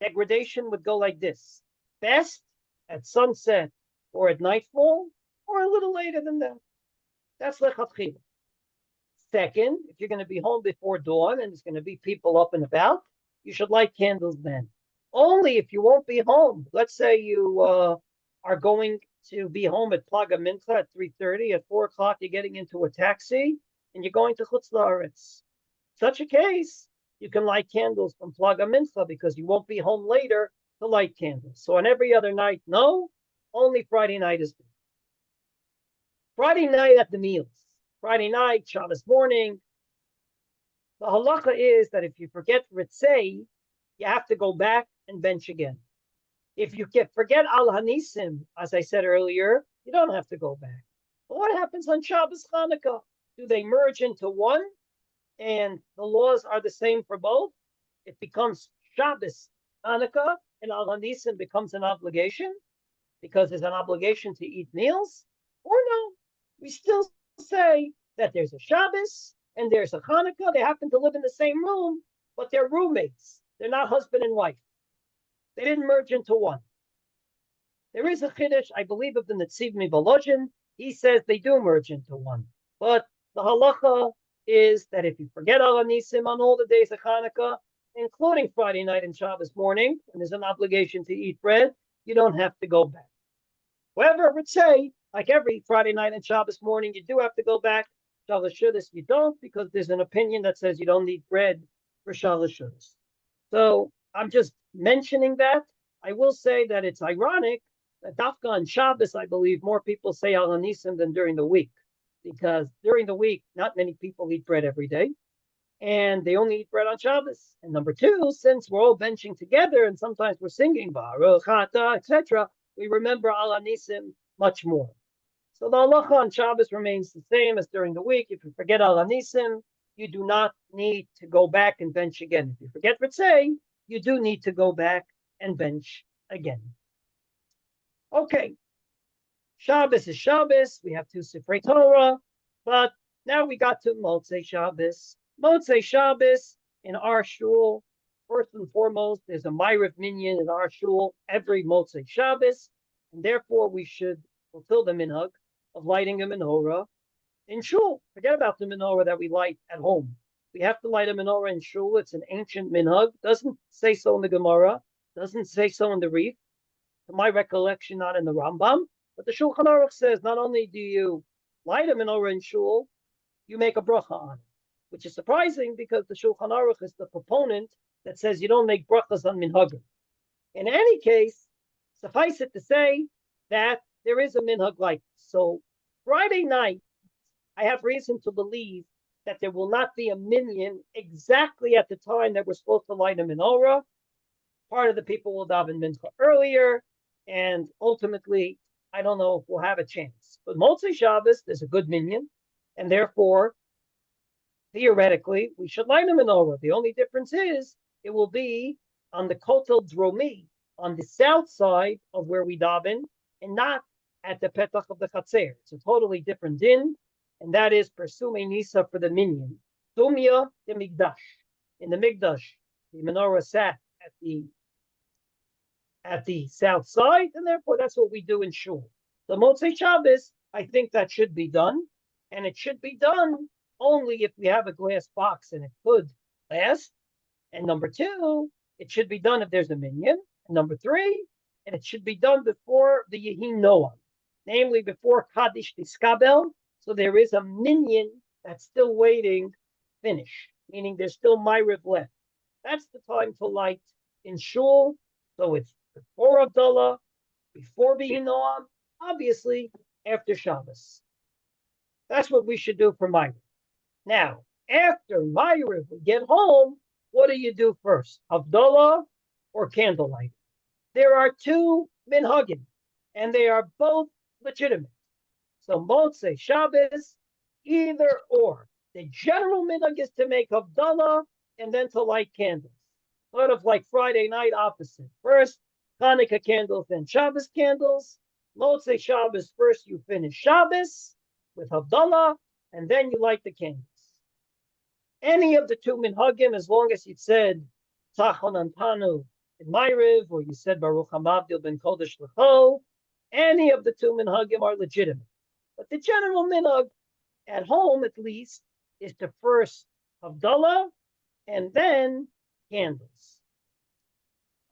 degradation would go like this: best at sunset or at nightfall, or a little later than that. That's lechatchila. Second, if you're going to be home before dawn and there's going to be people up and about, you should light candles then. Only if you won't be home. Let's say you are going to be home at Plag HaMincha at 3:30. At 4 o'clock, you're getting into a taxi and you're going to Chutz La'aretz. Such a case, you can light candles from Plag HaMincha because you won't be home later to light candles. So on every other night, no. Only Friday night is good. Friday night at the meals. Friday night, Shabbos morning. The halacha is that if you forget Ritzei, you have to go back and bench again. If you forget Al Hanisim, as I said earlier, you don't have to go back. But what happens on Shabbos Hanukkah? Do they merge into one? And the laws are the same for both? It becomes Shabbos Hanukkah, and Al Hanisim becomes an obligation because there's an obligation to eat meals? Or no, we still say that there's a Shabbos and there's a Hanukkah. They happen to live in the same room, but they're roommates. They're not husband and wife. They didn't merge into one. There is a chiddush, I believe, of the Netziv Mivolozhin. He says they do merge into one. But the halacha is that if you forget Al Hanisim on all the days of Hanukkah, including Friday night and Shabbos morning, and there's an obligation to eat bread, you don't have to go back. However, I would say, like every Friday night and Shabbos morning, you do have to go back. Shalosh Shudas, you don't, because there's an opinion that says you don't need bread for Shalosh Shudas. So I'm just mentioning that. I will say that it's ironic that Dafka on Shabbos, I believe, more people say Al Hanisim than during the week, because during the week, not many people eat bread every day, and they only eat bread on Shabbos. And number two, since we're all benching together and sometimes we're singing Baruch Atah, etc., we remember Al Hanisim much more. So the halacha on Shabbos remains the same as during the week. If you forget Al Hanisim, you do not need to go back and bench again. If you forget Ritzei, you do need to go back and bench again. Okay, Shabbos is Shabbos. We have 2 Sifrei Torah, but now we got to Motzei Shabbos. Motzei Shabbos in our shul, first and foremost, there's a Ma'ariv minyan in our shul every Motzei Shabbos, and therefore we should fulfill the minhag of lighting a menorah in shul. Forget about the menorah that we light at home. We have to light a menorah in shul. It's an ancient minhag. Doesn't say so in the Gemara. Doesn't say so in the Rif. To my recollection, not in the Rambam. But the Shulchan Aruch says not only do you light a menorah in shul, you make a bracha on it, which is surprising because the Shulchan Aruch is the proponent that says you don't make brachas on minhagim. In any case, suffice it to say that there is a minhag like this. So Friday night, I have reason to believe that there will not be a minyan exactly at the time that we're supposed to light a menorah. Part of the people will daven mincha earlier, and ultimately I don't know if we'll have a chance. But Motzei Shabbos, there's a good minyan, and therefore, theoretically, we should light a menorah. The only difference is it will be on the Kotel Dromi, on the south side of where we daven, and not at the Petach of the Chatzer. It's a totally different din, and that is Persume Nisa for the minyan. Dumya the Migdash. In the Migdash, the menorah sat at the south side, and therefore that's what we do in Shul. The Motzei Shabbos, I think that should be done, and it should be done only if we have a glass box and it could last. And number two, it should be done if there's a minyan. And number three, and it should be done before the Yehi Noam, namely before Kaddish Tiskabel. So there is a minyan that's still waiting finish, meaning there's still Ma'ariv left. That's the time to light in Shul. So it's before Abdullah, before Yehi Noam, obviously after Shabbos. That's what we should do for Ma'ariv. Now, after Ma'ariv, we get home, what do you do first? Havdalah or candlelight? There are two minhagim, and they are both legitimate. So Motzei Shabbos, either or. The general minhag is to make Havdalah and then to light candles. Sort of like Friday night opposite. First, Chanukah candles, then Shabbos candles. Motzei Shabbos, first you finish Shabbos with Havdalah, and then you light the candles. Any of the two minhagim, as long as you said Tzachon Antanu in Ma'ariv, or you said Baruch Hamavdil ben Kodesh L'cho, any of the two minhagim are legitimate. But the general minhag, at home at least, is to first Havdalah and then candles.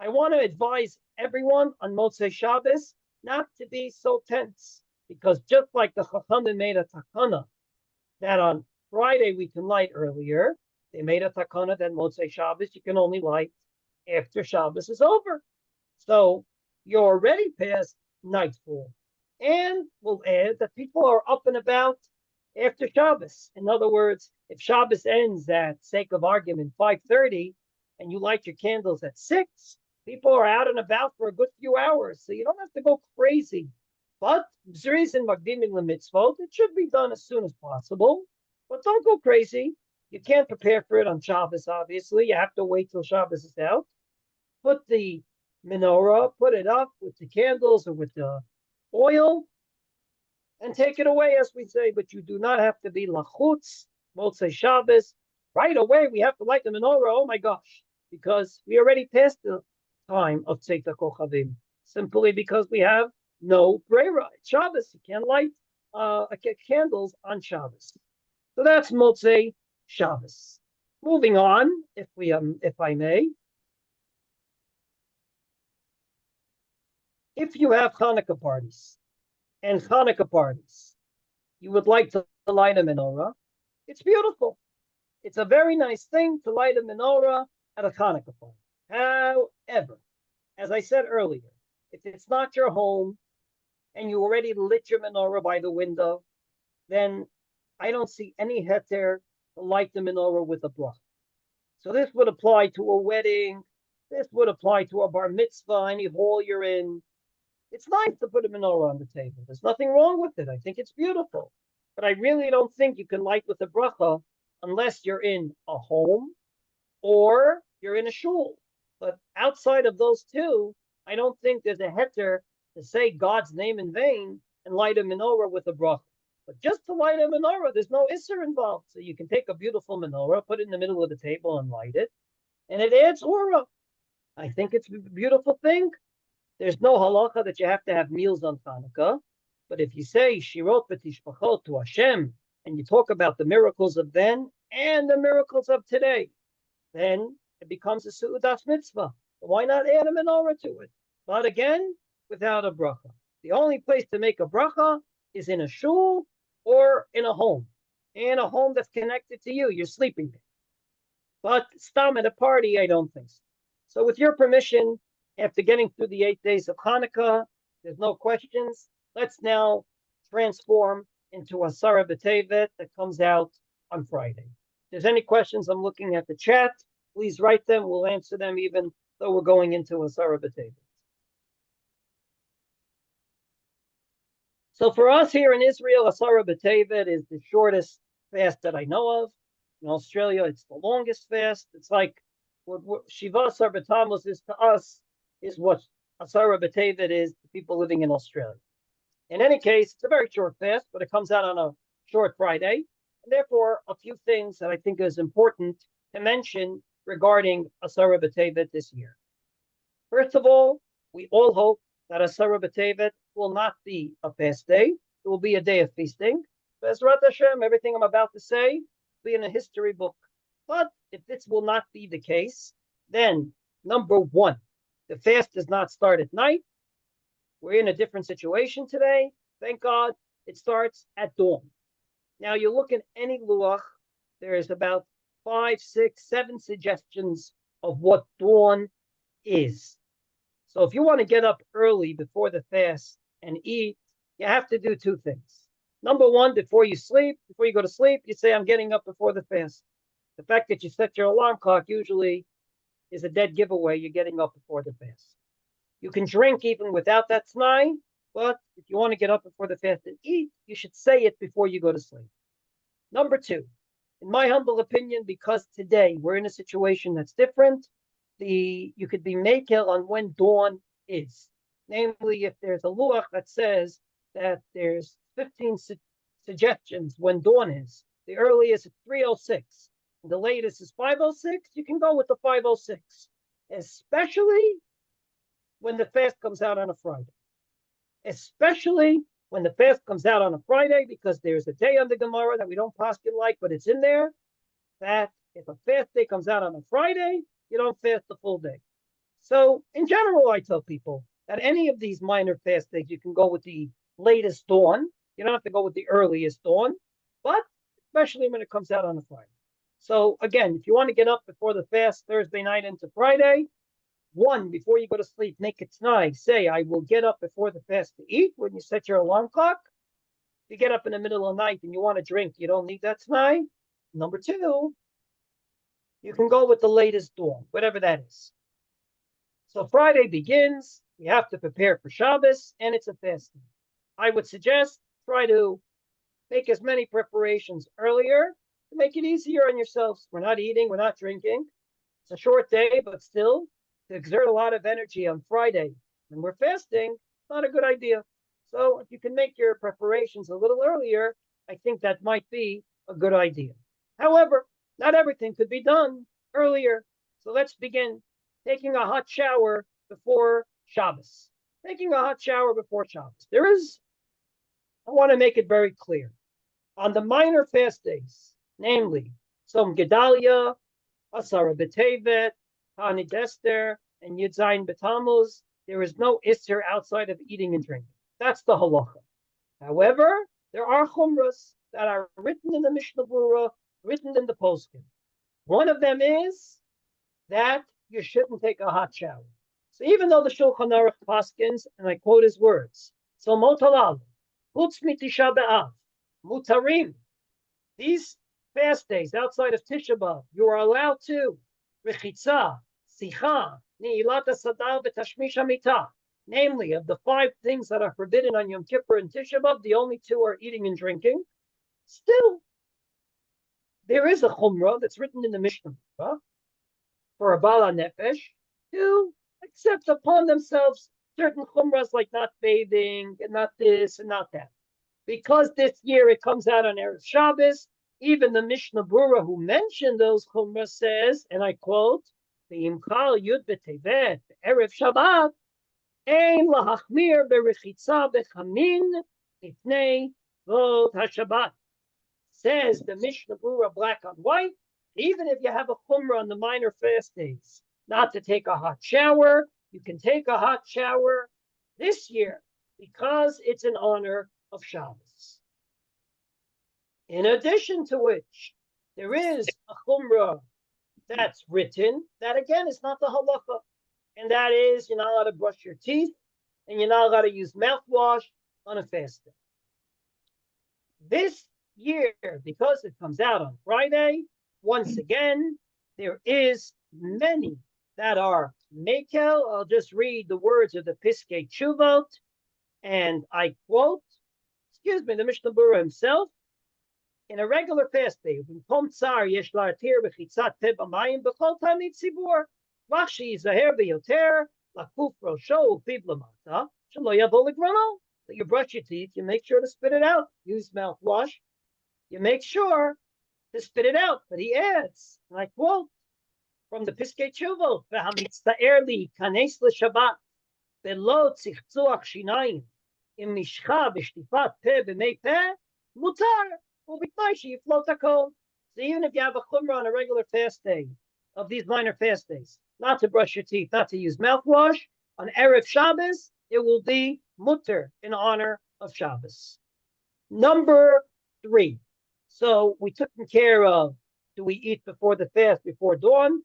I want to advise everyone on Motzei Shabbos not to be so tense, because just like the Chachamim made a takana that on Friday we can light earlier, they made a takana that Motzei Shabbos you can only light after Shabbos is over. So you're already past nightfall. And we'll add that people are up and about after Shabbos. In other words, if Shabbos ends at, sake of argument, 5:30, and you light your candles at 6, people are out and about for a good few hours. So you don't have to go crazy. But Zriz Magdimin Mitzvot, it should be done as soon as possible. But don't go crazy. You can't prepare for it on Shabbos, obviously. You have to wait till Shabbos is out. Put the menorah, put it up with the candles or with the oil, and take it away, as we say. But you do not have to be lachutz, Motzei Shabbos. Right away, we have to light the menorah. Oh my gosh, because we already passed the time of Tzeit HaKochavim, simply because we have no breira. It's Shabbos. You can't light candles on Shabbos. So that's Motzei Shabbos. Moving on, if I may. If you have Hanukkah parties, and Hanukkah parties, you would like to light a menorah, it's beautiful. It's a very nice thing to light a menorah at a Hanukkah party. However, as I said earlier, if it's not your home and you already lit your menorah by the window, then I don't see any heter to light the menorah with a bracha. So this would apply to a wedding. This would apply to a bar mitzvah, any hall you're in. It's nice to put a menorah on the table. There's nothing wrong with it. I think it's beautiful. But I really don't think you can light with a bracha unless you're in a home or you're in a shul. But outside of those two, I don't think there's a heter to say God's name in vain and light a menorah with a bracha. But just to light a menorah, there's no isser involved. So you can take a beautiful menorah, put it in the middle of the table and light it. And it adds aura. I think it's a beautiful thing. There's no halacha that you have to have meals on Chanukah. But if you say Shirot V'Tishbachot to Hashem, and you talk about the miracles of then and the miracles of today, then it becomes a Su'udas mitzvah. So why not add a menorah to it? But again, without a bracha. The only place to make a bracha is in a shul or in a home. In a home that's connected to you. You're sleeping there. But stam at a party, I don't think so. So with your permission, after getting through the 8 days of Hanukkah, there's no questions. Let's now transform into Asara BeTevet that comes out on Friday. If there's any questions, I'm looking at the chat. Please write them. We'll answer them even though we're going into Asara BeTevet. So for us here in Israel, Asara BeTevet is the shortest fast that I know of. In Australia, it's the longest fast. It's like what Shiva Asar B'Tammuz is to us, is what Asara BeTevet is to people living in Australia. In any case, it's a very short fast, but it comes out on a short Friday. And therefore, a few things that I think is important to mention regarding Asara BeTevet this year. First of all, we all hope that Asara BeTevet will not be a fast day. It will be a day of feasting. Bezrat Hashem, everything I'm about to say will be in a history book. But if this will not be the case, then number one, the fast does not start at night. We're in a different situation today. Thank God it starts at dawn. Now you look at any luach, there's about 5, 6, 7 suggestions of what dawn is. So if you want to get up early before the fast and eat, you have to do 2 things. Number one, before you go to sleep, you say, I'm getting up before the fast. The fact that you set your alarm clock usually is a dead giveaway. You're getting up before the fast. You can drink even without that t'nai, but if you want to get up before the fast and eat, you should say it before you go to sleep. Number 2, in my humble opinion, because today we're in a situation that's different, you could be makel on when dawn is. Namely, if there's a luach that says that there's 15 suggestions when dawn is, the earliest is 3:06, the latest is 5:06, you can go with the 5:06, especially when the fast comes out on a Friday. Especially when the fast comes out on a Friday, because there's a day on the Gemara that we don't paskin like, but it's in there, that if a fast day comes out on a Friday, you don't fast the full day. So in general, I tell people that any of these minor fast days, you can go with the latest dawn. You don't have to go with the earliest dawn, but especially when it comes out on a Friday. So again, if you want to get up before the fast Thursday night into Friday, one, before you go to sleep, make it t'nai. Say, I will get up before the fast to eat when you set your alarm clock. If you get up in the middle of the night and you want to drink, you don't need that t'nai. Number 2, you can go with the latest dawn, whatever that is. So Friday begins, you have to prepare for Shabbos, and it's a fast day. I would suggest try to make as many preparations earlier to make it easier on yourselves. We're not eating, we're not drinking. It's a short day, but still, to exert a lot of energy on Friday when we're fasting, not a good idea. So if you can make your preparations a little earlier, I think that might be a good idea. However, not everything could be done earlier. So let's begin taking a hot shower before Shabbos. Taking a hot shower before Shabbos. I want to make it very clear. On the minor fast days, namely Tzom Gedalia, Asara BeTevet, Tanit Esther, and Yud Zayin B'Tammuz, there is no Isser outside of eating and drinking. That's the halacha. However, there are chumras that are written in the Mishnah Berurah, written in the Poskim. One of them is that you shouldn't take a hot shower. So even though the Shulchan Aruch paskins, and I quote his words, so motalal, chutz mitisha b'av, mutarim, these fast days outside of Tisha B'Av, you are allowed to rechitza, sicha, ni'ilat hasadar, v'tashmish hamita. Namely, of the 5 things that are forbidden on Yom Kippur and Tisha B'Av, the only 2 are eating and drinking. Still, there is a chumrah that's written in the Mishnah for a bala nefesh to accept upon themselves certain chumras like not bathing and not this and not that. Because this year it comes out on Erev Shabbos, even the Mishnah Berurah who mentioned those chumras says, and I quote, "Ve'im kal yud BeTevet Erev Shabbat ein lahachmir berechitza bechamin ifnei vod haShabbat." Says the Mishnah Berurah black on white, even if you have a chumrah on the minor fast days, not to take a hot shower, you can take a hot shower this year because it's in honor of Shabbos. In addition to which, there is a chumrah that's written that again is not the halacha, and that is you're not allowed to brush your teeth and you're not allowed to use mouthwash on a fast day. This year, because it comes out on Friday, once again, there is many that are mekel. I'll just read the words of the Piskei Tshuvot, and I quote, excuse me, the Mishnah Berurah himself, in a regular fast day, Rashi Zaher Beyoter, Lakuf Rosho, Upiv Lamata, Shalo Yavo Ligrano. That you brush your teeth, you make sure to spit it out. Use mouthwash. You make sure to spit it out. But he adds, and I quote from the Piskei Teshuvot, "V'hamitzta'er li kanes l'Shabbat v'lo tzictzuach shinayim im mishcha b'shtifat peh b'mei peh mutar u'b'tnai sheyiflot hakol." So even if you have a chumrah on a regular fast day of these minor fast days, not to brush your teeth, not to use mouthwash, on Erev Shabbos, it will be mutter in honor of Shabbos. Number 3. So we took care of, do we eat before the fast, before dawn?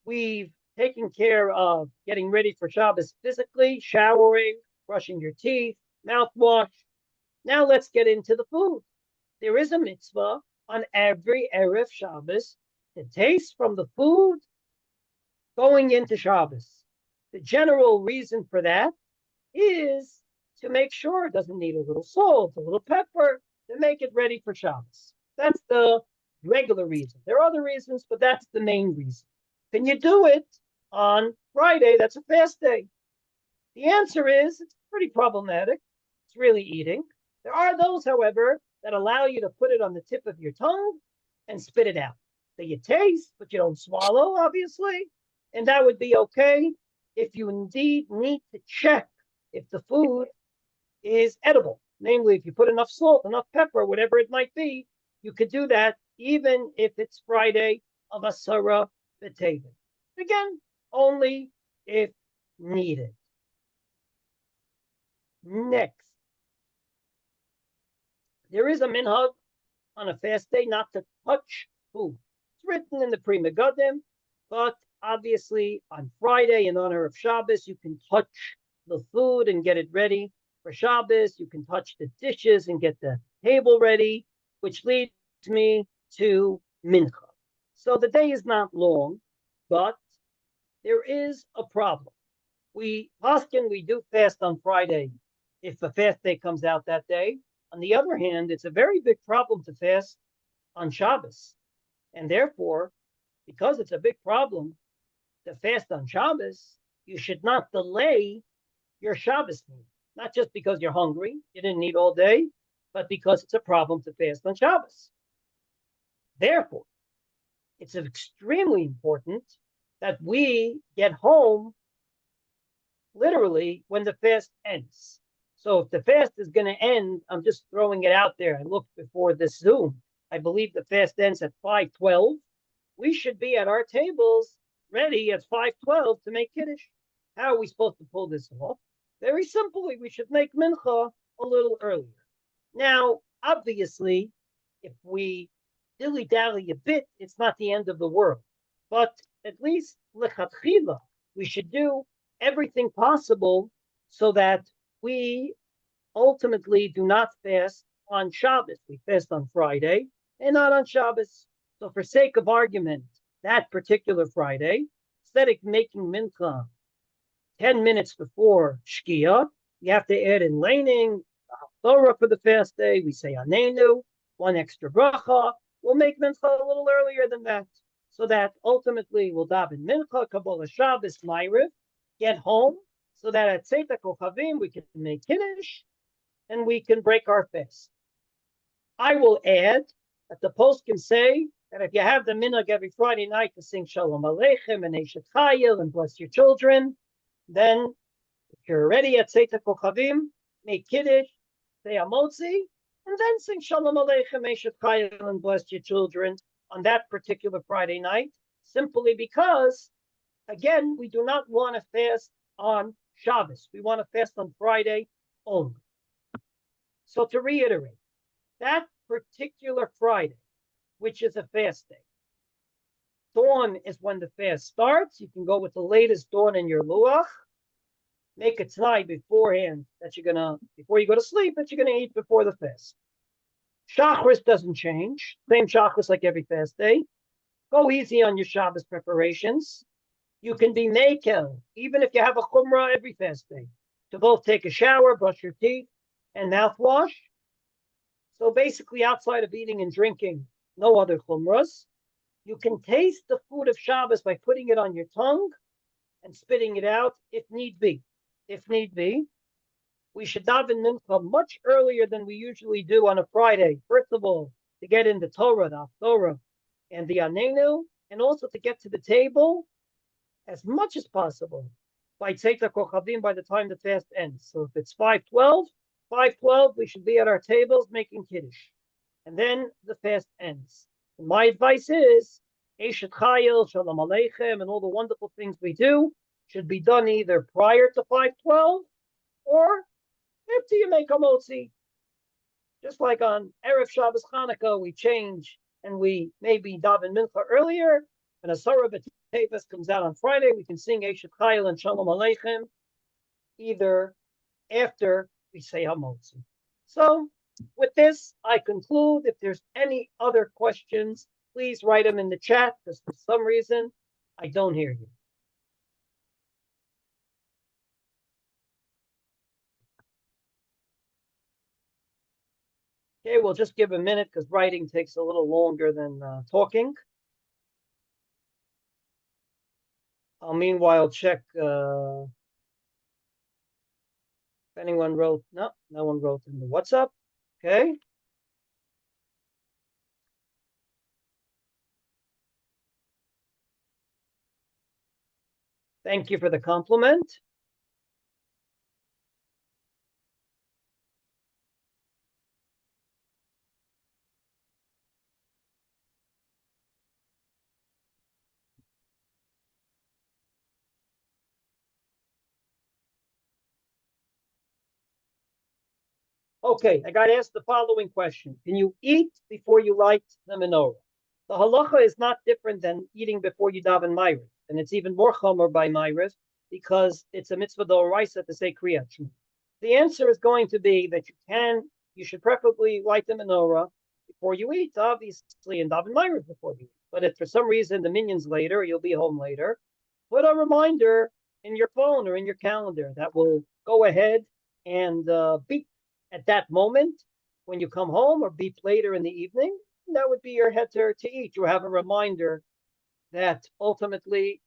We've taken care of getting ready for Shabbos physically, showering, brushing your teeth, mouthwash. Now let's get into the food. There is a mitzvah on every Erev Shabbos to taste from the food going into Shabbos. The general reason for that is to make sure it doesn't need a little salt, a little pepper, to make it ready for Shabbos. That's the regular reason. There are other reasons, but that's the main reason. Can you do it on Friday? That's a fast day. The answer is it's pretty problematic. It's really eating. There are those, however, that allow you to put it on the tip of your tongue and spit it out. So you taste, but you don't swallow, obviously. And that would be okay if you indeed need to check if the food is edible. Namely, if you put enough salt, enough pepper, whatever it might be, you could do that even if it's Friday of Asara BeTevet. Again, only if needed. Next, there is a minhag on a fast day not to touch food. It's written in the Pri Megadim, but obviously on Friday in honor of Shabbos, you can touch the food and get it ready for Shabbos. You can touch the dishes and get the table ready, which leads me to Mincha. So the day is not long, but there is a problem. We do fast on Friday if a fast day comes out that day. On the other hand, it's a very big problem to fast on Shabbos. And therefore, because it's a big problem to fast on Shabbos, you should not delay your Shabbos meal. Not just because you're hungry, you didn't eat all day, but because it's a problem to fast on Shabbos. Therefore, it's extremely important that we get home literally when the fast ends. So if the fast is going to end, I'm just throwing it out there. I looked before this Zoom. I believe the fast ends at 5:12. We should be at our tables ready at 5:12 to make Kiddush. How are we supposed to pull this off? Very simply, we should make Mincha a little earlier. Now, obviously, if we dilly-dally a bit, it's not the end of the world. But at least lechatchila, we should do everything possible so that we ultimately do not fast on Shabbos. We fast on Friday and not on Shabbos. So for sake of argument, that particular Friday, instead of making Mincha 10 minutes before Shkia, you have to add in laning, Torah for the fast day. We say Anenu, one extra bracha. We'll make Mincha a little earlier than that, so that ultimately we'll daven Mincha, Kabbalah Shabbos, Ma'ariv, get home, so that at Tzeitat Kochavim we can make Kiddush and we can break our fast. I will add that the post can say that if you have the minhag every Friday night to sing Shalom Aleichem and Eshet Chayil and bless your children, then if you're ready at Tzeitat Kochavim, make Kiddush, say Amotzi, and then sing Shalom Aleichem, Eshet Chayil and bless your children on that particular Friday night, simply because, again, we do not want to fast on Shabbos. We want to fast on Friday only. So to reiterate, that particular Friday, which is a fast day, dawn is when the fast starts. You can go with the latest dawn in your luach. Make a t'nai beforehand that you're gonna, before you go to sleep, that you're gonna eat before the fast. Shachris doesn't change. Same Shachris like every fast day. Go easy on your Shabbos preparations. You can be mekel, even if you have a chumrah every fast day, to both take a shower, brush your teeth, and mouthwash. So basically, outside of eating and drinking, no other chumras. You can taste the food of Shabbos by putting it on your tongue and spitting it out if need be. If need be, we should daven mincha much earlier than we usually do on a Friday. First of all, to get in the Torah, the Asara, and the Anenu, and also to get to the table as much as possible by Tzeta Kochavim by the time the fast ends. So if it's 5:12, 5:12, we should be at our tables making Kiddush. And then the fast ends. And my advice is, Eshet Chayil, Shalom Aleichem, and all the wonderful things we do should be done either prior to 5:12 or after you make a motzi. Just like on Erev Shabbos Chanukah, we change and we maybe daven mincha earlier. And Asara BeTevet comes out on Friday, we can sing Eshet Chayil and Shalom Aleichem either after we say Hamotzi. So with this, I conclude. If there's any other questions, please write them in the chat, because for some reason, I don't hear you. Okay, we'll just give a minute because writing takes a little longer than talking. I'll meanwhile check if anyone wrote. No, no one wrote in the WhatsApp. Okay. Thank you for the compliment. Okay, I got asked the following question. Can you eat before you light the menorah? The halacha is not different than eating before you daven Ma'ariv, and it's even more chomer by Ma'ariv because it's a mitzvah d'oraisa to say Kriyat Shema. The answer is going to be that you should preferably light the menorah before you eat, obviously, and daven Ma'ariv before you eat. But if for some reason the minyan's later, you'll be home later, put a reminder in your phone or in your calendar that will go ahead and beep at that moment when you come home, or beep later in the evening. That would be your heter to eat. You have a reminder that ultimately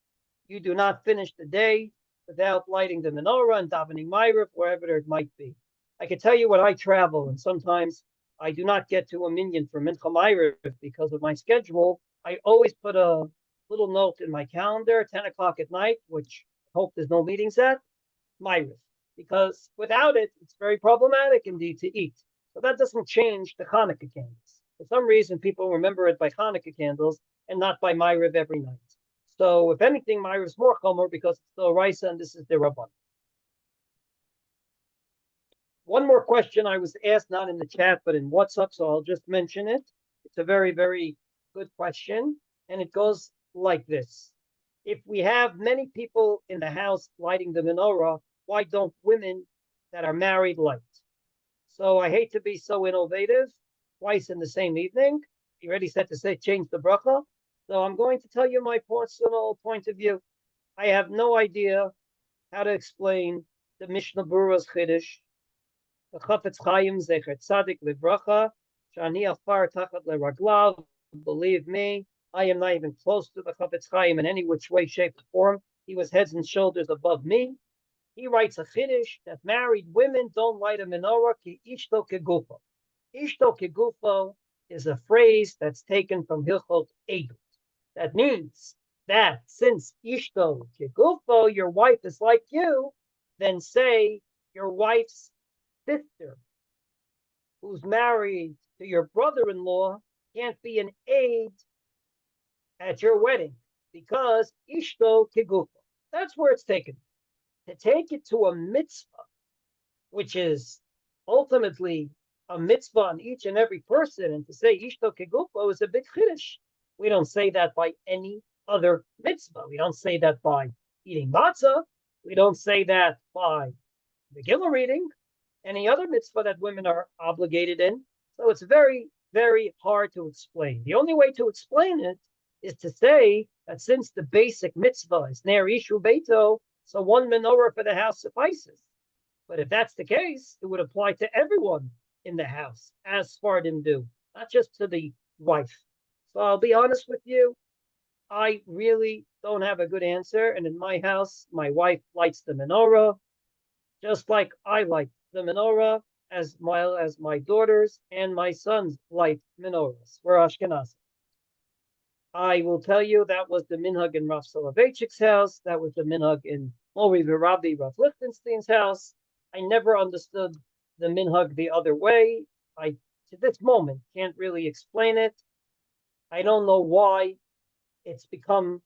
you do not finish the day without lighting the menorah and davening Ma'ariv, wherever it might be. I can tell you when I travel, and sometimes I do not get to a minyan for Mincha Ma'ariv because of my schedule. I always put a little note in my calendar, 10 o'clock at night, which I hope there's no meetings at, Ma'ariv. Because without it, it's very problematic indeed to eat. So that doesn't change the Hanukkah candles. For some reason, people remember it by Hanukkah candles and not by Ma'ariv every night. So if anything, Ma'ariv is more chomer because it's the Raisa and this is the Rabban. One more question I was asked, not in the chat, but in WhatsApp, so I'll just mention it. It's a very, very good question, and it goes like this. If we have many people in the house lighting the menorah, why don't women that are married light? So I hate to be so innovative twice in the same evening. You already said to say change the bracha. So I'm going to tell you my personal point of view. I have no idea how to explain the Mishnah Berurah's Chiddush. The Chafetz Chaim Zecher Tzadik Livracha, Shani Afar Tachat LeRaglav. Believe me, I am not even close to the Chafetz Chaim in any which way, shape, or form. He was heads and shoulders above me. He writes a chiddush that married women don't light a menorah ki ishto kegufo. Ishto kegufo is a phrase that's taken from Hilchot Edut. That means that since ishto kegufo, your wife is like you, then say your wife's sister, who's married to your brother-in-law, can't be an aide at your wedding because ishto kegufo. That's where it's taken. To take it to a mitzvah, which is ultimately a mitzvah on each and every person, and to say ishto kegufo is a big chiddush. We don't say that by any other mitzvah. We don't say that by eating matzah. We don't say that by Megillah reading, any other mitzvah that women are obligated in. So it's very, very hard to explain. The only way to explain it is to say that since the basic mitzvah is ner ishu beito, so one menorah for the house suffices. But if that's the case, it would apply to everyone in the house, as Sfardim do, not just to the wife. So I'll be honest with you, I really don't have a good answer. And in my house, my wife lights the menorah, just like I light the menorah, as well as my daughters and my sons light menorahs. We're Ashkenazi. I will tell you that was the minhag in Rav Soloveitchik's house. That was the minhag in Mori Virabi Rav Lichtenstein's house. I never understood the minhag the other way. I, to this moment, can't really explain it. I don't know why it's become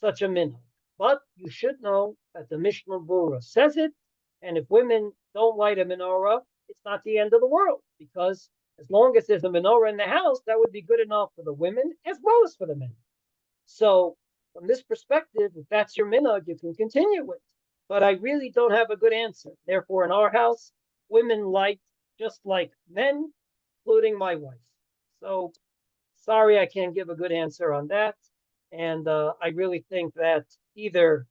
such a minhag. But you should know that the Mishnah Berurah says it, and if women don't light a menorah, it's not the end of the world, because as long as there's a menorah in the house, that would be good enough for the women as well as for the men. So from this perspective, if that's your minhag, you can continue with. But I really don't have a good answer. Therefore, in our house, women light just like men, including my wife. So sorry, I can't give a good answer on that. And I really think that either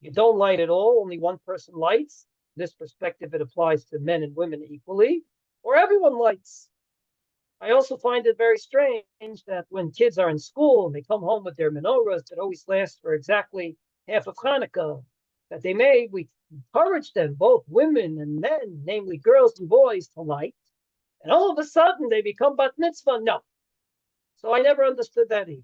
you don't light at all, only one person lights. This perspective, it applies to men and women equally, or everyone lights. I also find it very strange that when kids are in school and they come home with their menorahs that always last for exactly half of Chanukah that they made, we encourage them, both women and men, namely girls and boys, to light. And all of a sudden they become bat mitzvah. No. So I never understood that either.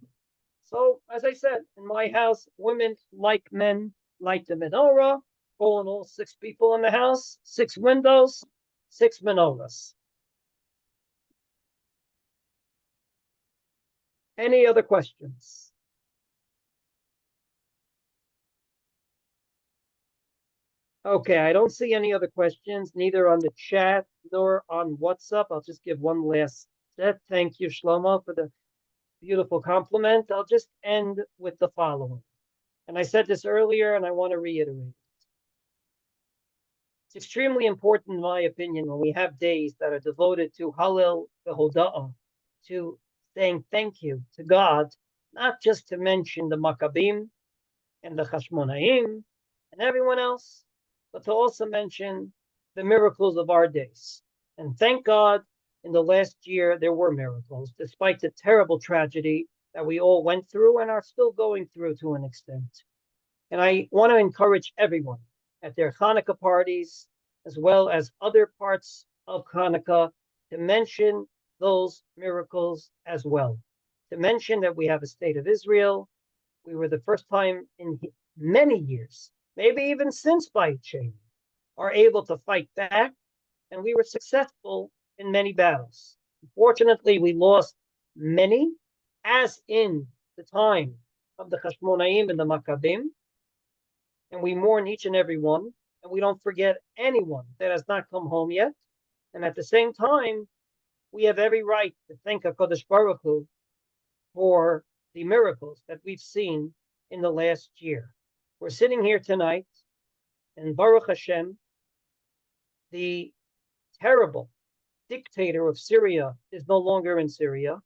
So, as I said, in my house, women like men light the menorah. All in all, 6 people in the house, 6 windows, 6 menorahs. Any other questions? Okay, I don't see any other questions, neither on the chat nor on WhatsApp. I'll just give one last set. Thank you, Shlomo, for the beautiful compliment. I'll just end with the following. And I said this earlier, and I want to reiterate. It's extremely important, in my opinion, when we have days that are devoted to Hallel v'Hoda'ah, to saying thank you to God, not just to mention the Maccabim and the Chashmonaim and everyone else, but to also mention the miracles of our days. And thank God, in the last year, there were miracles, despite the terrible tragedy that we all went through and are still going through to an extent. And I want to encourage everyone at their Hanukkah parties, as well as other parts of Hanukkah, to mention those miracles as well. To mention that we have a state of Israel. We were the first time in many years, maybe even since Beit Sheni, are able to fight back, and we were successful in many battles. Unfortunately, we lost many, as in the time of the Chashmonaim and the Maccabim, and we mourn each and every one, and we don't forget anyone that has not come home yet. And at the same time, we have every right to thank HaKadosh Baruch Hu for the miracles that we've seen in the last year. We're sitting here tonight, and Baruch Hashem, the terrible dictator of Syria is no longer in Syria,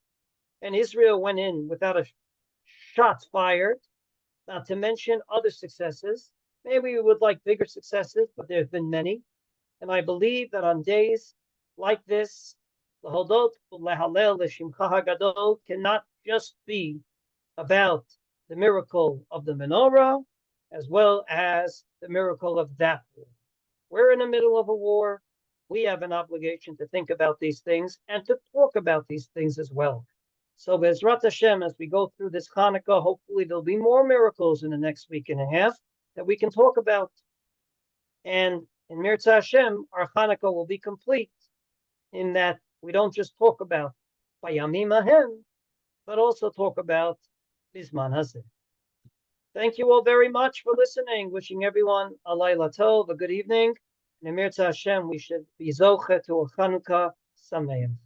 and Israel went in without a shot fired, not to mention other successes. Maybe we would like bigger successes, but there have been many. And I believe that on days like this, the Hodot Lehalel L'Shimcha HaGadol cannot just be about the miracle of the menorah, as well as the miracle of that war. We're in the middle of a war. We have an obligation to think about these things and to talk about these things as well. So Bezrat Hashem, as we go through this Hanukkah, hopefully there'll be more miracles in the next week and a half that we can talk about. And in Mirza Hashem, our Hanukkah will be complete in that we don't just talk about Bayamim Ahem, but also talk about Bizman Hazeh. Thank you all very much for listening. Wishing everyone a Layla Tov, a good evening. And in Mirza Hashem, we should be Zoche to a Chanukah Sameach.